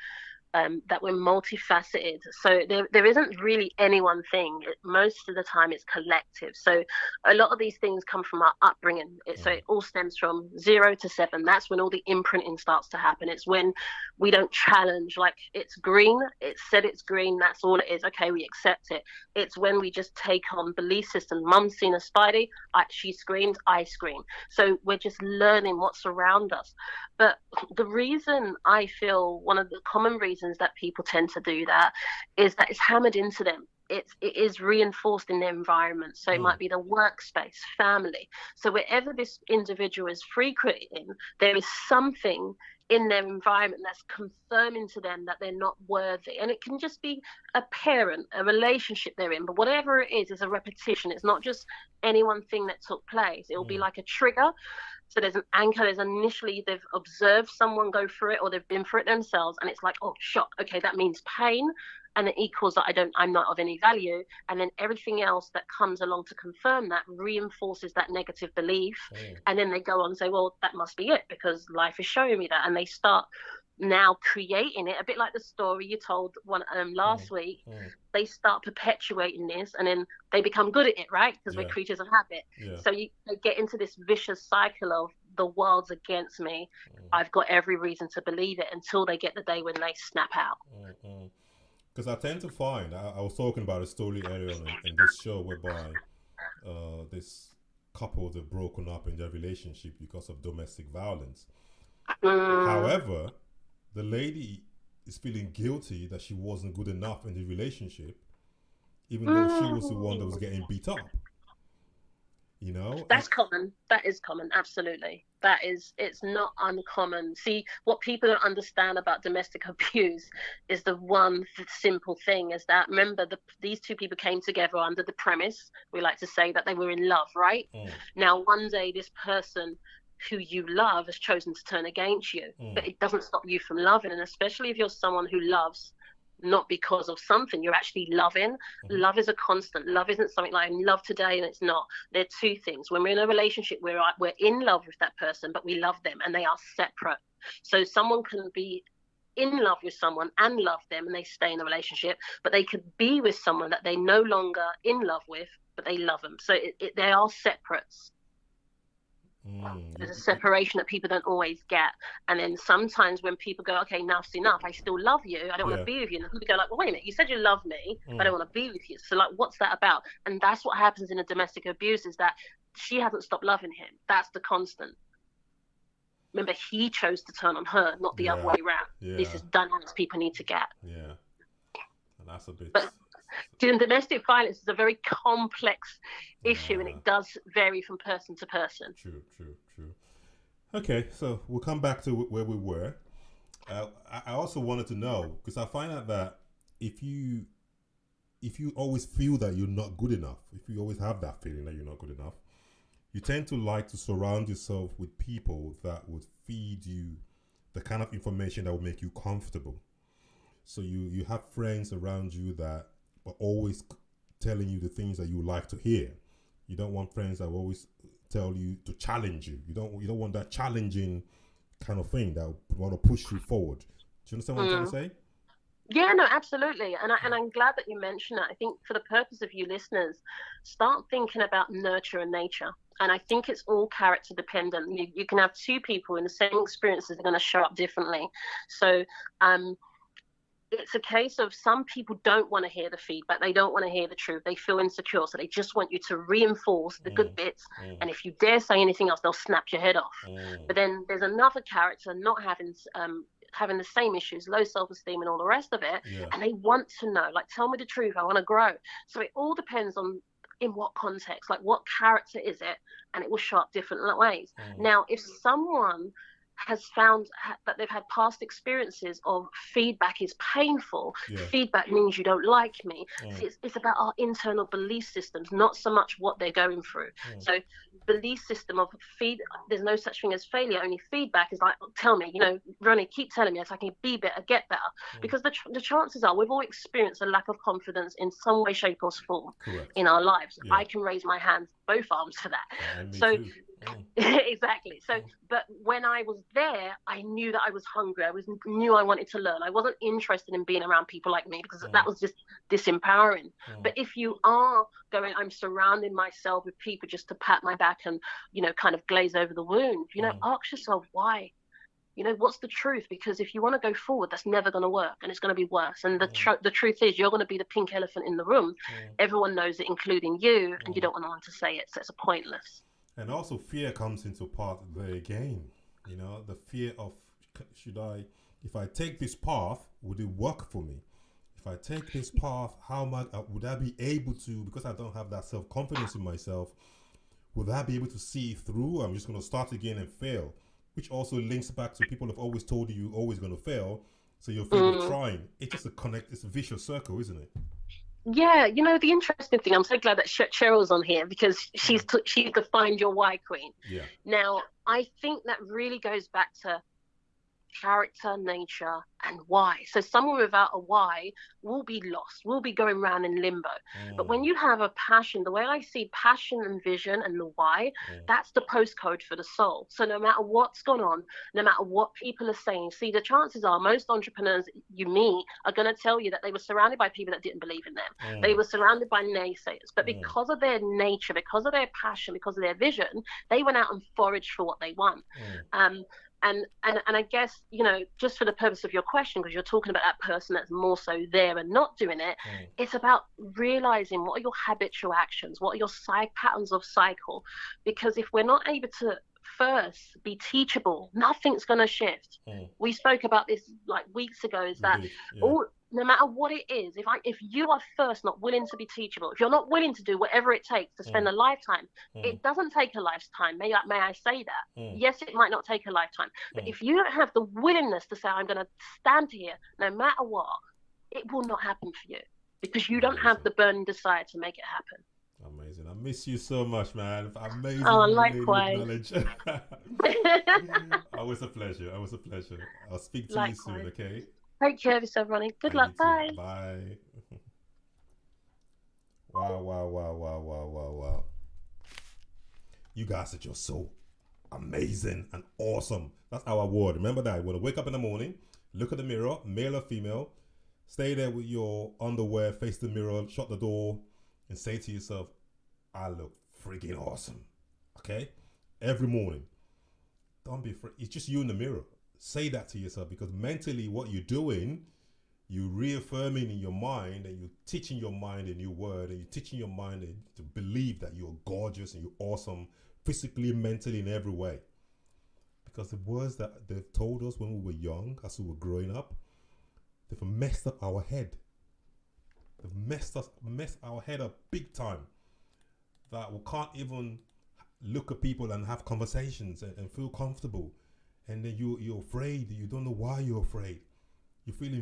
[SPEAKER 4] that we're multifaceted. So there isn't really any one thing. Most of the time it's collective. So a lot of these things come from our upbringing. So it all stems from 0 to 7. That's when all the imprinting starts to happen. It's when we don't challenge, like it's green, it said it's green, that's all it is. Okay, we accept it. It's when we just take on belief systems. Mum's seen a spidey, she screamed, I scream. So we're just learning what's around us. But the reason I feel one of the common reasons that people tend to do that is that it's hammered into them. It is reinforced in their environment. So it might be the workspace, family. So wherever this individual is frequenting, there is something in their environment that's confirming to them that they're not worthy. And it can just be a parent, a relationship they're in, but whatever it is a repetition. It's not just any one thing that took place. It will be like a trigger. So there's an anchor. There's initially they've observed someone go through it or they've been through it themselves, and it's like, oh, shock. Okay, that means pain, and it equals that I'm not of any value. And then everything else that comes along to confirm that reinforces that negative belief. And then they go on and say, well, that must be it because life is showing me that. And they start now creating it, a bit like the story you told last week. They start perpetuating this, and then they become good at it, right? Because we're creatures of habit. So they get into this vicious cycle of the world's against me. I've got every reason to believe it, until they get the day when they snap out.
[SPEAKER 1] Because I tend to find, I was talking about a story earlier on in this show whereby this couple have broken up in their relationship because of domestic violence. However, the lady is feeling guilty that she wasn't good enough in the relationship, even though she was the one that was getting beat up. You know,
[SPEAKER 4] that's common. That is common. Absolutely. It's not uncommon. See, what people don't understand about domestic abuse is the one simple thing is that, remember, these two people came together under the premise, we like to say, that they were in love, right? Now, one day this person who you love has chosen to turn against you, but it doesn't stop you from loving. And especially if you're someone who loves not because of something, you're actually loving. Love is a constant. Love isn't something like I'm in love today and it's not. They're two things. When we're in a relationship, we're in love with that person, but we love them, and they are separate. So someone can be in love with someone and love them and they stay in a relationship, but they could be with someone that they no longer in love with, but they love them. So they are separates. There's a separation that people don't always get. And then sometimes when people go, okay, enough's enough, I still love you, I don't want to be with you, and people go like, well, wait a minute, you said you love me, but I don't want to be with you. So like, what's that about? And that's what happens in a domestic abuse, is that she hasn't stopped loving him. That's the constant. Remember, he chose to turn on her, not the other way around. This is dynamics people need to get. And
[SPEAKER 1] that's a bit...
[SPEAKER 4] But domestic violence is a very complex issue, and it does vary from person to person.
[SPEAKER 1] True. Okay, so we'll come back to where we were. I also wanted to know, because I find out that if you always feel that you're not good enough, if you always have that feeling that you're not good enough, you tend to like to surround yourself with people that would feed you the kind of information that will make you comfortable. So you have friends around you that are always telling you the things that you like to hear. You don't want friends that will always tell you to challenge you. You don't want that challenging kind of thing that want to push you forward. Do you understand what I'm trying to say?
[SPEAKER 4] Yeah, no, absolutely. And I'm glad that you mentioned that. I think for the purpose of you listeners, start thinking about nurture and nature. And I think it's all character dependent. You can have two people in the same experiences, they're going to show up differently. So it's a case of some people don't want to hear the feedback. They don't want to hear the truth. They feel insecure. So they just want you to reinforce the good bits. And if you dare say anything else, they'll snap your head off. But then there's another character not having the same issues, low self-esteem and all the rest of it. And they want to know, like, tell me the truth. I want to grow. So it all depends on in what context, like what character is it? And it will show up different ways. Now, if someone has found that they've had past experiences of feedback is painful. Feedback means you don't like me. It's about our internal belief systems, not so much what they're going through. So belief system of there's no such thing as failure, only feedback is like, tell me, Ronnie, keep telling me so I can be better, get better. Because the chances are we've all experienced a lack of confidence in some way, shape or form in our lives. I can raise my hands, both arms for that. So exactly. So, but when I was there, I knew that I was hungry. I knew I wanted to learn. I wasn't interested in being around people like me because that was just disempowering. But if you are going, I'm surrounding myself with people just to pat my back and, kind of glaze over the wound, ask yourself why. What's the truth? Because if you want to go forward, that's never going to work and it's going to be worse. And the truth is you're going to be the pink elephant in the room. Everyone knows it, including you, and you don't want anyone to say it. So it's pointless.
[SPEAKER 1] And also fear comes into part there again. The fear of, if I take this path, would it work for me? If I take this path, how much would I be able to, because I don't have that self-confidence in myself, would I be able to see through? I'm just going to start again and fail, which also links back to people have always told you you're always going to fail. So you're afraid of trying. It's just it's a vicious circle, isn't it?
[SPEAKER 4] Yeah, the interesting thing, I'm so glad that Cheryl's on here because she's the find your why queen. Yeah. Now, I think that really goes back to character, nature, and why. So someone without a why will be lost, will be going around in limbo. But when you have a passion, the way I see passion and vision and the why, that's the postcode for the soul. So no matter what's gone on, no matter what people are saying, see, the chances are most entrepreneurs you meet are going to tell you that they were surrounded by people that didn't believe in them. They were surrounded by naysayers. But because of their nature, because of their passion, because of their vision, they went out and foraged for what they want. And I guess, just for the purpose of your question, because you're talking about that person that's more so there and not doing it, it's about realizing what are your habitual actions, what are your patterns of cycle. Because if we're not able to first be teachable, nothing's going to shift. We spoke about this like weeks ago, is that no matter what it is, if you are first not willing to be teachable, if you're not willing to do whatever it takes to spend a lifetime, it doesn't take a lifetime. May I say that? Yes, it might not take a lifetime, but if you don't have the willingness to say, I'm going to stand here no matter what, it will not happen for you because you don't have the burning desire to make it happen.
[SPEAKER 1] Amazing. I miss you so much, man. Amazing.
[SPEAKER 4] Oh, likewise.
[SPEAKER 1] Knowledge. Always a pleasure. I'll speak to you soon, okay?
[SPEAKER 4] Take care of yourself, Ronnie. Good luck. Bye.
[SPEAKER 1] Bye. Wow. You guys are just so amazing and awesome. That's our word. Remember that. When you wake up in the morning, look at the mirror, male or female, stay there with your underwear, face the mirror, shut the door, and say to yourself, I look freaking awesome. Okay? Every morning. Don't be afraid. It's just you in the mirror. Say that to yourself, because mentally what you're doing, you're reaffirming in your mind and you're teaching your mind a new word, and you're teaching your mind to believe that you're gorgeous and you're awesome physically, mentally, in every way. Because the words that they've told us when we were young, as we were growing up, they've messed up our head. They've messed our head up big time. That we can't even look at people and have conversations and feel comfortable. And then you're afraid. You don't know why you're afraid. You feel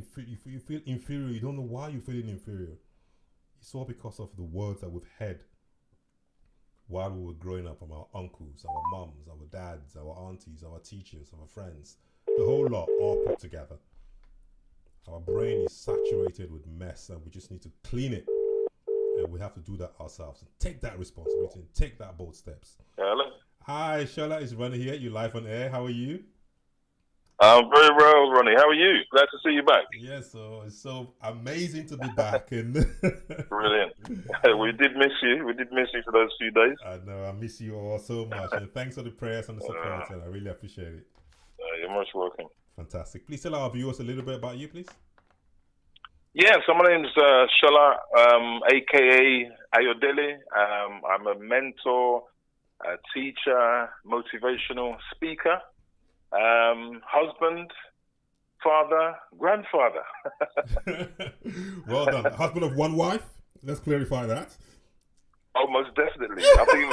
[SPEAKER 1] inferior. You don't know why you're feeling inferior. It's all because of the words that we've had while we were growing up from our uncles, our mums, our dads, our aunties, our teachers, our friends. The whole lot all put together. Our brain is saturated with mess and we just need to clean it. And we have to do that ourselves. And take that responsibility and take that bold steps.
[SPEAKER 5] Hello.
[SPEAKER 1] Hi, Shola. It's Ronnie here. You're live on air. How are you?
[SPEAKER 5] I'm very well, Ronnie. How are you? Glad to see you back.
[SPEAKER 1] Yes, so it's so amazing to be back. And
[SPEAKER 5] brilliant. We did miss you. We did miss you for those few days.
[SPEAKER 1] I know. I miss you all so much. And thanks for the prayers and the support. And I really appreciate it.
[SPEAKER 5] You're most welcome.
[SPEAKER 1] Fantastic. Please tell our viewers a little bit about you, please.
[SPEAKER 5] Yeah, so my name's Shola, a.k.a. Ayodele. I'm a mentor, a teacher, motivational speaker, husband, father, grandfather.
[SPEAKER 1] Well done. Husband of one wife? Let's clarify that.
[SPEAKER 5] Oh, most definitely. I think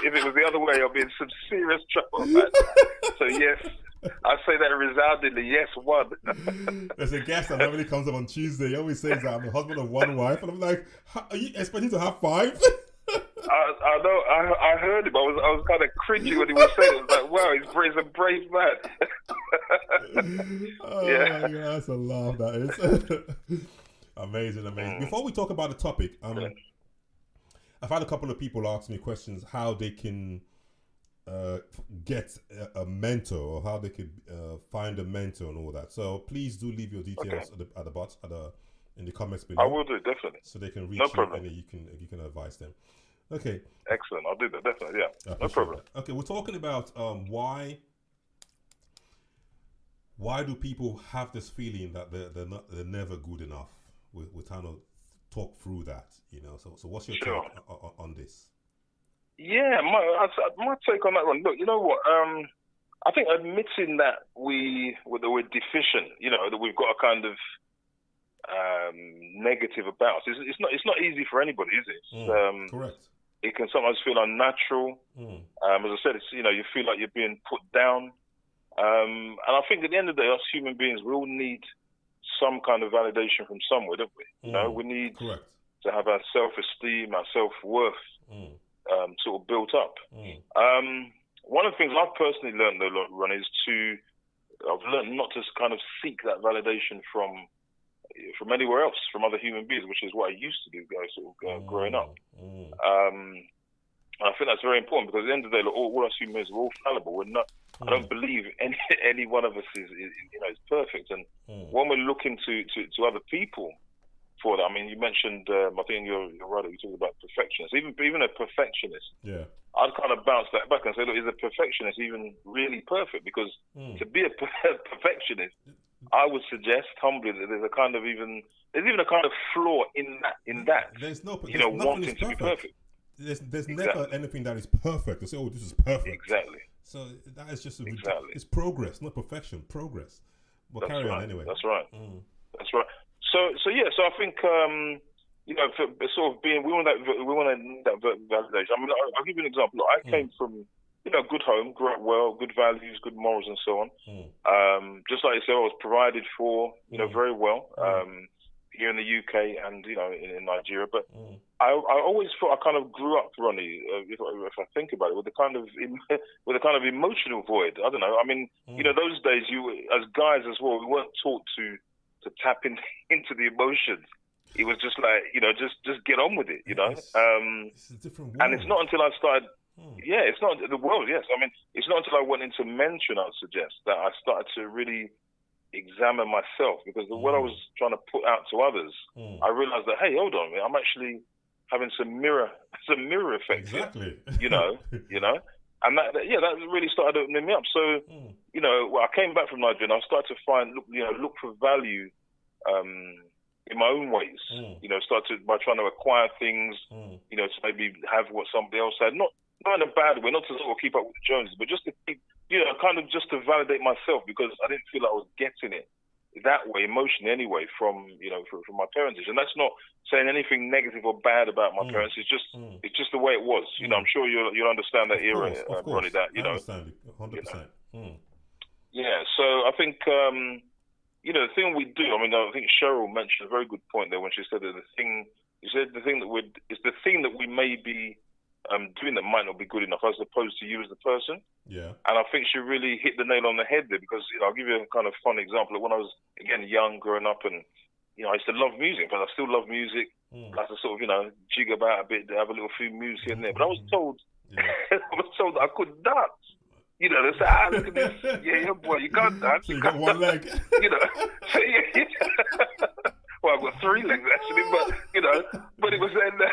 [SPEAKER 5] if it was the other way, I'll be in some serious trouble. So yes, say that resoundingly. Yes, one.
[SPEAKER 1] There's a guest that normally comes up on Tuesday. He always says that I'm a husband of one wife, and I'm like, are you expecting to have 5?
[SPEAKER 5] I know. I heard him. I was kind of cringy when he was saying it. I was like, wow, he's a brave man.
[SPEAKER 1] Yeah, that's a laugh. That is amazing. Before we talk about the topic, I've had a couple of people ask me questions how they can get a mentor, or how they could find a mentor and all that. So please do leave your details at the bottom, in the comments below.
[SPEAKER 5] I will do, definitely.
[SPEAKER 1] So they can reach
[SPEAKER 5] No
[SPEAKER 1] you
[SPEAKER 5] problem.
[SPEAKER 1] and you can advise them. Okay.
[SPEAKER 5] Excellent. I'll do that, definitely. Yeah. No problem.
[SPEAKER 1] That. Okay, we're talking about why do people have this feeling that they're never good enough? We're trying to talk through that, So what's your take on this?
[SPEAKER 5] Yeah, my take on that one. Look, you know what? I think admitting that we're deficient, that we've got a kind of negative about us, it's not easy for anybody, is it?
[SPEAKER 1] Correct.
[SPEAKER 5] It can sometimes feel unnatural. As I said, it's you feel like you're being put down. And I think at the end of the day, us human beings, we all need some kind of validation from somewhere, don't we? We need to have our self-esteem, our self-worth sort of built up. One of the things I've personally learned, though, Ronnie, I've learned not to kind of seek that validation from anywhere else, from other human beings, which is what I used to do, growing up. And I think that's very important, because at the end of the day, all us human beings, we're all fallible. We're not. I don't believe any one of us is perfect. And when we're looking to other people for that, I mean, you mentioned, I think you're right, you talked about perfectionists. Even a perfectionist, I'd kind of bounce that back and say, look, is a perfectionist even really perfect? Because to be a perfectionist, I would suggest humbly that there's even a kind of flaw in that.
[SPEAKER 1] There's no,
[SPEAKER 5] wanting to be perfect.
[SPEAKER 1] There's never anything that is perfect. They say, oh, this is perfect.
[SPEAKER 5] Exactly.
[SPEAKER 1] So that is just it's progress, not perfection. Progress. But carry on anyway.
[SPEAKER 5] That's right. That's right. So yeah. So I think for sort of being, we want that validation. I mean, I'll give you an example. I came from a good home, grew up well, good values, good morals, and so on. Just like you said, I was provided for, very well. Here in the UK and in Nigeria, but I always thought I kind of grew up, Ronnie. If I think about it, with a kind of emotional void. I don't know. I mean, those days, as guys as well, we weren't taught to tap into the emotions. It was just like just get on with it.
[SPEAKER 1] It's a different world.
[SPEAKER 5] And it's not until I started. Yeah, it's not the world. Yes, I mean, it's not until I went into mentoring, I would suggest, that I started to really examine myself, because what I was trying to put out to others, I realized that, hey, hold on, I'm actually having some mirror effect.
[SPEAKER 1] Exactly.
[SPEAKER 5] Here, and that really started opening me up. So, I came back from Nigeria and I started to look for value in my own ways. By trying to acquire things, to maybe have what somebody else had, not in a bad way, not to sort of keep up with the Joneses, but just to keep, kind of just to validate myself, because I didn't feel like I was getting it that way emotionally anyway from my parentage. And that's not saying anything negative or bad about my parents. It's just the way it was. I'm sure you'll understand that era, Ronnie. That
[SPEAKER 1] I understand it 100%.
[SPEAKER 5] Yeah. So I think the thing we do. I mean, I think Cheryl mentioned a very good point there when she said that the thing that we may be doing that might not be good enough, as opposed to you as the person.
[SPEAKER 1] Yeah. And
[SPEAKER 5] I think she really hit the nail on the head there, because I'll give you a kind of fun example. When I was again young, growing up, and I used to love music, but I still love music. I like to sort of jig about a bit, have a little few moves here and there. But I was told, that I couldn't dance. They say, look at this, yeah, boy, you can't dance.
[SPEAKER 1] So you got one leg.
[SPEAKER 5] So, yeah. Well, I've got 3 legs actually, but it was then.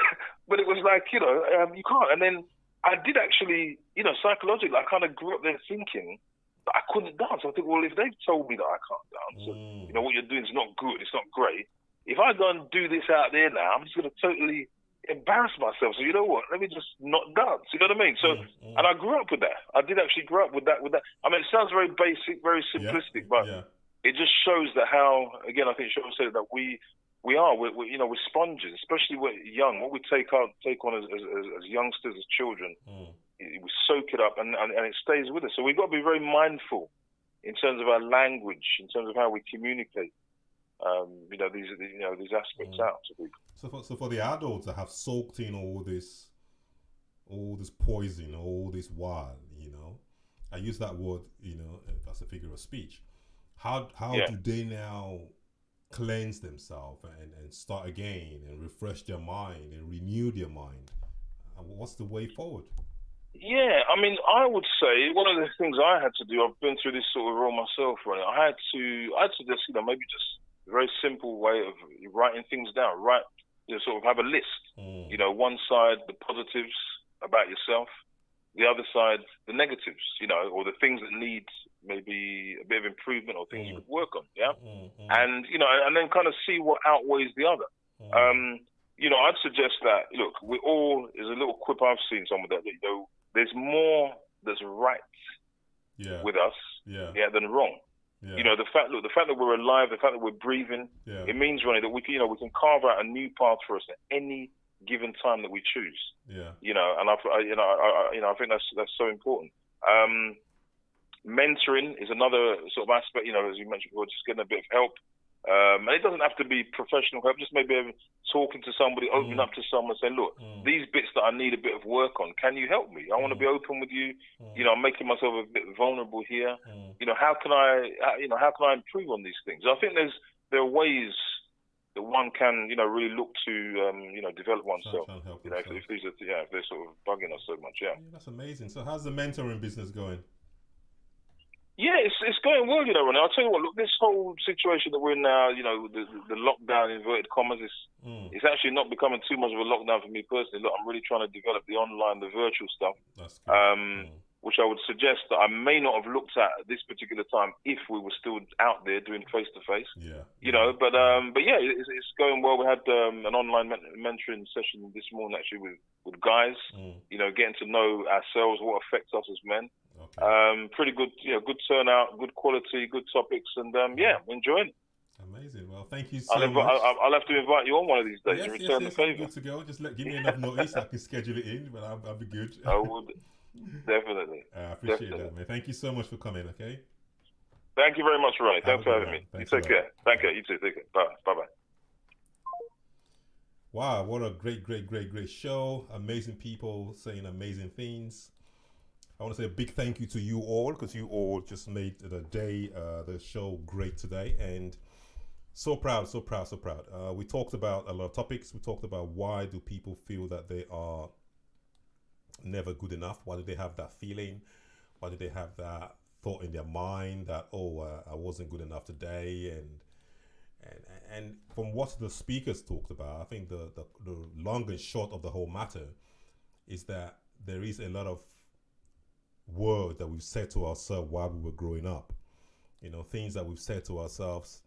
[SPEAKER 5] But it was like, you can't. And then I did actually, psychologically, I kind of grew up there thinking that I couldn't dance. I think, well, if they've told me that I can't dance, what you're doing is not good, it's not great. If I go and do this out there now, I'm just going to totally embarrass myself. So you know what? Let me just not dance. You know what I mean? So, and I grew up with that. I did actually grow up with that. I mean, it sounds very basic, very simplistic, but it just shows that how, again, I think Sean said that we're sponges, especially when we're young. What we take on as youngsters, as children, we soak it up and it stays with us. So we've got to be very mindful in terms of our language, in terms of how we communicate. These aspects out to people.
[SPEAKER 1] So for the adults that have soaked in all this poison, all this wine, I use that word, as a figure of speech. How do they now cleanse themselves and start again and refresh their mind and renew their mind? What's the way forward?
[SPEAKER 5] Yeah, I mean, I would say one of the things I had to do, I've been through this sort of role myself, right? I had to just, maybe just a very simple way of writing things down, sort of have a list. One side, the positives about yourself, the other side, the negatives, or the things that need maybe a bit of improvement or things you could work on, and and then kind of see what outweighs the other. I'd suggest that, look, there's a little quip I've seen somewhere that, there's more that's right with us than wrong. Yeah. The fact that we're alive, the fact that we're breathing, it means, Ronnie, that we can carve out a new path for us at any given time that we choose. And I think that's so important. Mentoring is another sort of aspect, as you mentioned before, just getting a bit of help. And it doesn't have to be professional help, just maybe talking to somebody, opening up to someone, saying, look, these bits that I need a bit of work on, can you help me? I want to be open with you. I'm making myself a bit vulnerable here. How can I improve on these things? I think there are ways that one can, really look to, develop oneself. If they're sort of bugging us so much,
[SPEAKER 1] That's amazing. So how's the mentoring business going?
[SPEAKER 5] Yeah, it's going well, Ronnie. I'll tell you what, look, this whole situation that we're in now, the lockdown, inverted commas, it's actually not becoming too much of a lockdown for me personally. Look, I'm really trying to develop the online, the virtual stuff, which I would suggest that I may not have looked at this particular time if we were still out there doing face-to-face. But it's going well. We had an online mentoring session this morning, actually, with guys, getting to know ourselves, what affects us as men. Okay. Pretty good, good turnout, good quality, good topics, and enjoying it.
[SPEAKER 1] Amazing. Well, thank you so much.
[SPEAKER 5] I'll have to invite you on one of these days. Return the favor.
[SPEAKER 1] Good to go. Just give me enough notice. I can schedule it in, but I'll be good.
[SPEAKER 5] I would definitely.
[SPEAKER 1] I appreciate that, man. Thank you so much for coming. Okay.
[SPEAKER 5] Thank you very much, Ronnie. Thanks for having me. You take care. Thank you. You too. Take care. Bye. Bye.
[SPEAKER 1] Wow, what a great show. Amazing people saying amazing things. I want to say a big thank you to you all, because you all just made the show great today, and so proud. We talked about a lot of topics. We talked about why do people feel that they are never good enough? Why do they have that feeling? Why do they have that thought in their mind that, I wasn't good enough today? And from what the speakers talked about, I think the long and short of the whole matter is that there is a lot of words that we've said to ourselves while we were growing up, things that we've said to ourselves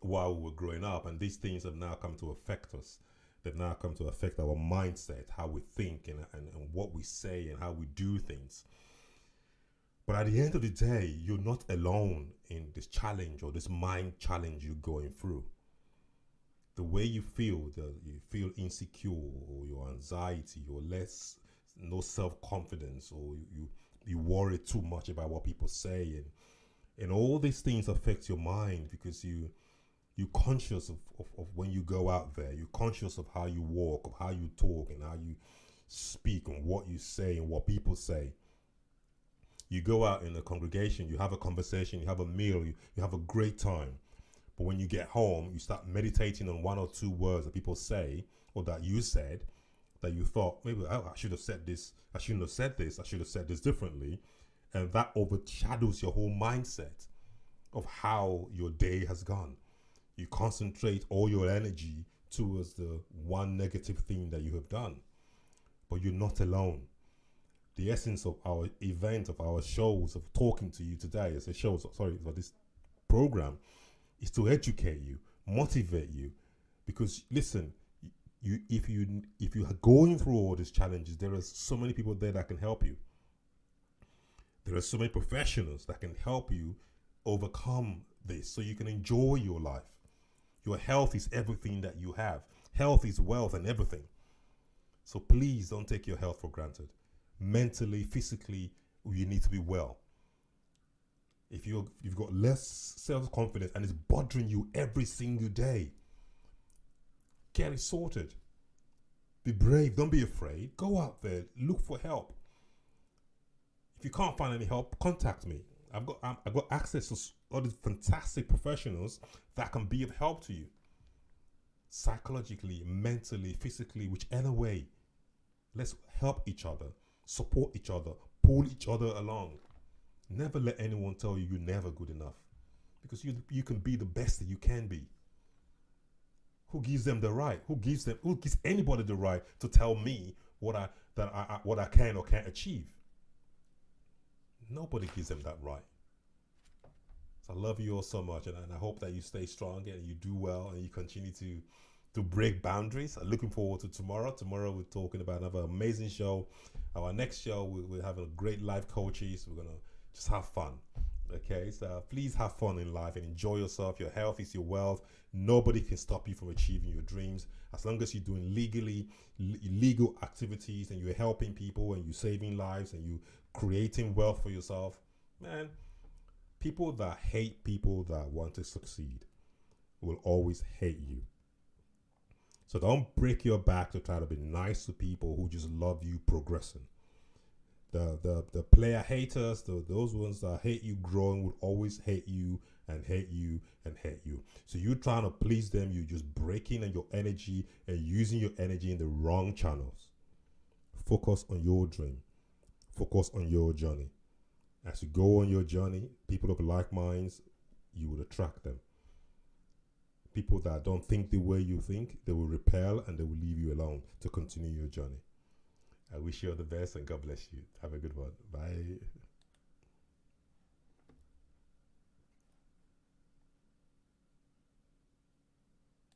[SPEAKER 1] while we were growing up, and these things have now come to affect us. They've now come to affect our mindset, how we think, and what we say and how we do things. But at the end of the day, you're not alone in this challenge or this mind challenge you're going through. The way you feel insecure, or your anxiety, or no self-confidence, or you worry too much about what people say, and all these things affect your mind, because you're conscious of when you go out there. You're conscious of how you walk, of how you talk, and how you speak, and what you say and what people say. You go out in a congregation, you have a conversation, you have a meal, you have a great time. But when you get home, you start meditating on one or two words that people say, or that you said, that you thought, maybe I should have said this, I shouldn't have said this, I should have said this differently. And that overshadows your whole mindset of how your day has gone. You concentrate all your energy towards the one negative thing that you have done. But you're not alone. The essence of our event, of our shows, of talking to you today, as a show, for this program, is to educate you, motivate you. Because listen, if you are going through all these challenges, there are so many people there that can help you. There are so many professionals that can help you overcome this, so you can enjoy your life. Your health is everything that you have. Health is wealth and everything. So please don't take your health for granted. Mentally, physically, you need to be well. If you've got less self-confidence and it's bothering you every single day, get it sorted. Be brave. Don't be afraid. Go out there. Look for help. If you can't find any help, contact me. I've got access to all these fantastic professionals that can be of help to you. Psychologically, mentally, physically, whichever way. Let's help each other, support each other, pull each other along. Never let anyone tell you you're never good enough, because you can be the best that you can be. Who gives them the right? Who gives anybody the right to tell me what I can or can't achieve? Nobody gives them that right. So I love you all so much, and I hope that you stay strong and you do well and you continue to break boundaries. I'm looking forward to tomorrow. Tomorrow we're talking about another amazing show. Our next show, we're having a great life coaches. We're going to just have fun. Okay, so please have fun in life and enjoy yourself. Your health is your wealth. Nobody can stop you from achieving your dreams. As long as you're doing legal activities and you're helping people and you're saving lives and you're creating wealth for yourself, man, people that hate people that want to succeed will always hate you. So don't break your back to try to be nice to people who just love you progressing. The player haters, those ones that hate you growing, will always hate you and hate you and hate you. So you're trying to please them, you're just breaking your energy and using your energy in the wrong channels. Focus on your dream. Focus on your journey. As you go on your journey, people of like minds, you will attract them. People that don't think the way you think, they will repel and they will leave you alone to continue your journey. I wish you all the best and God bless you. Have a good one. Bye.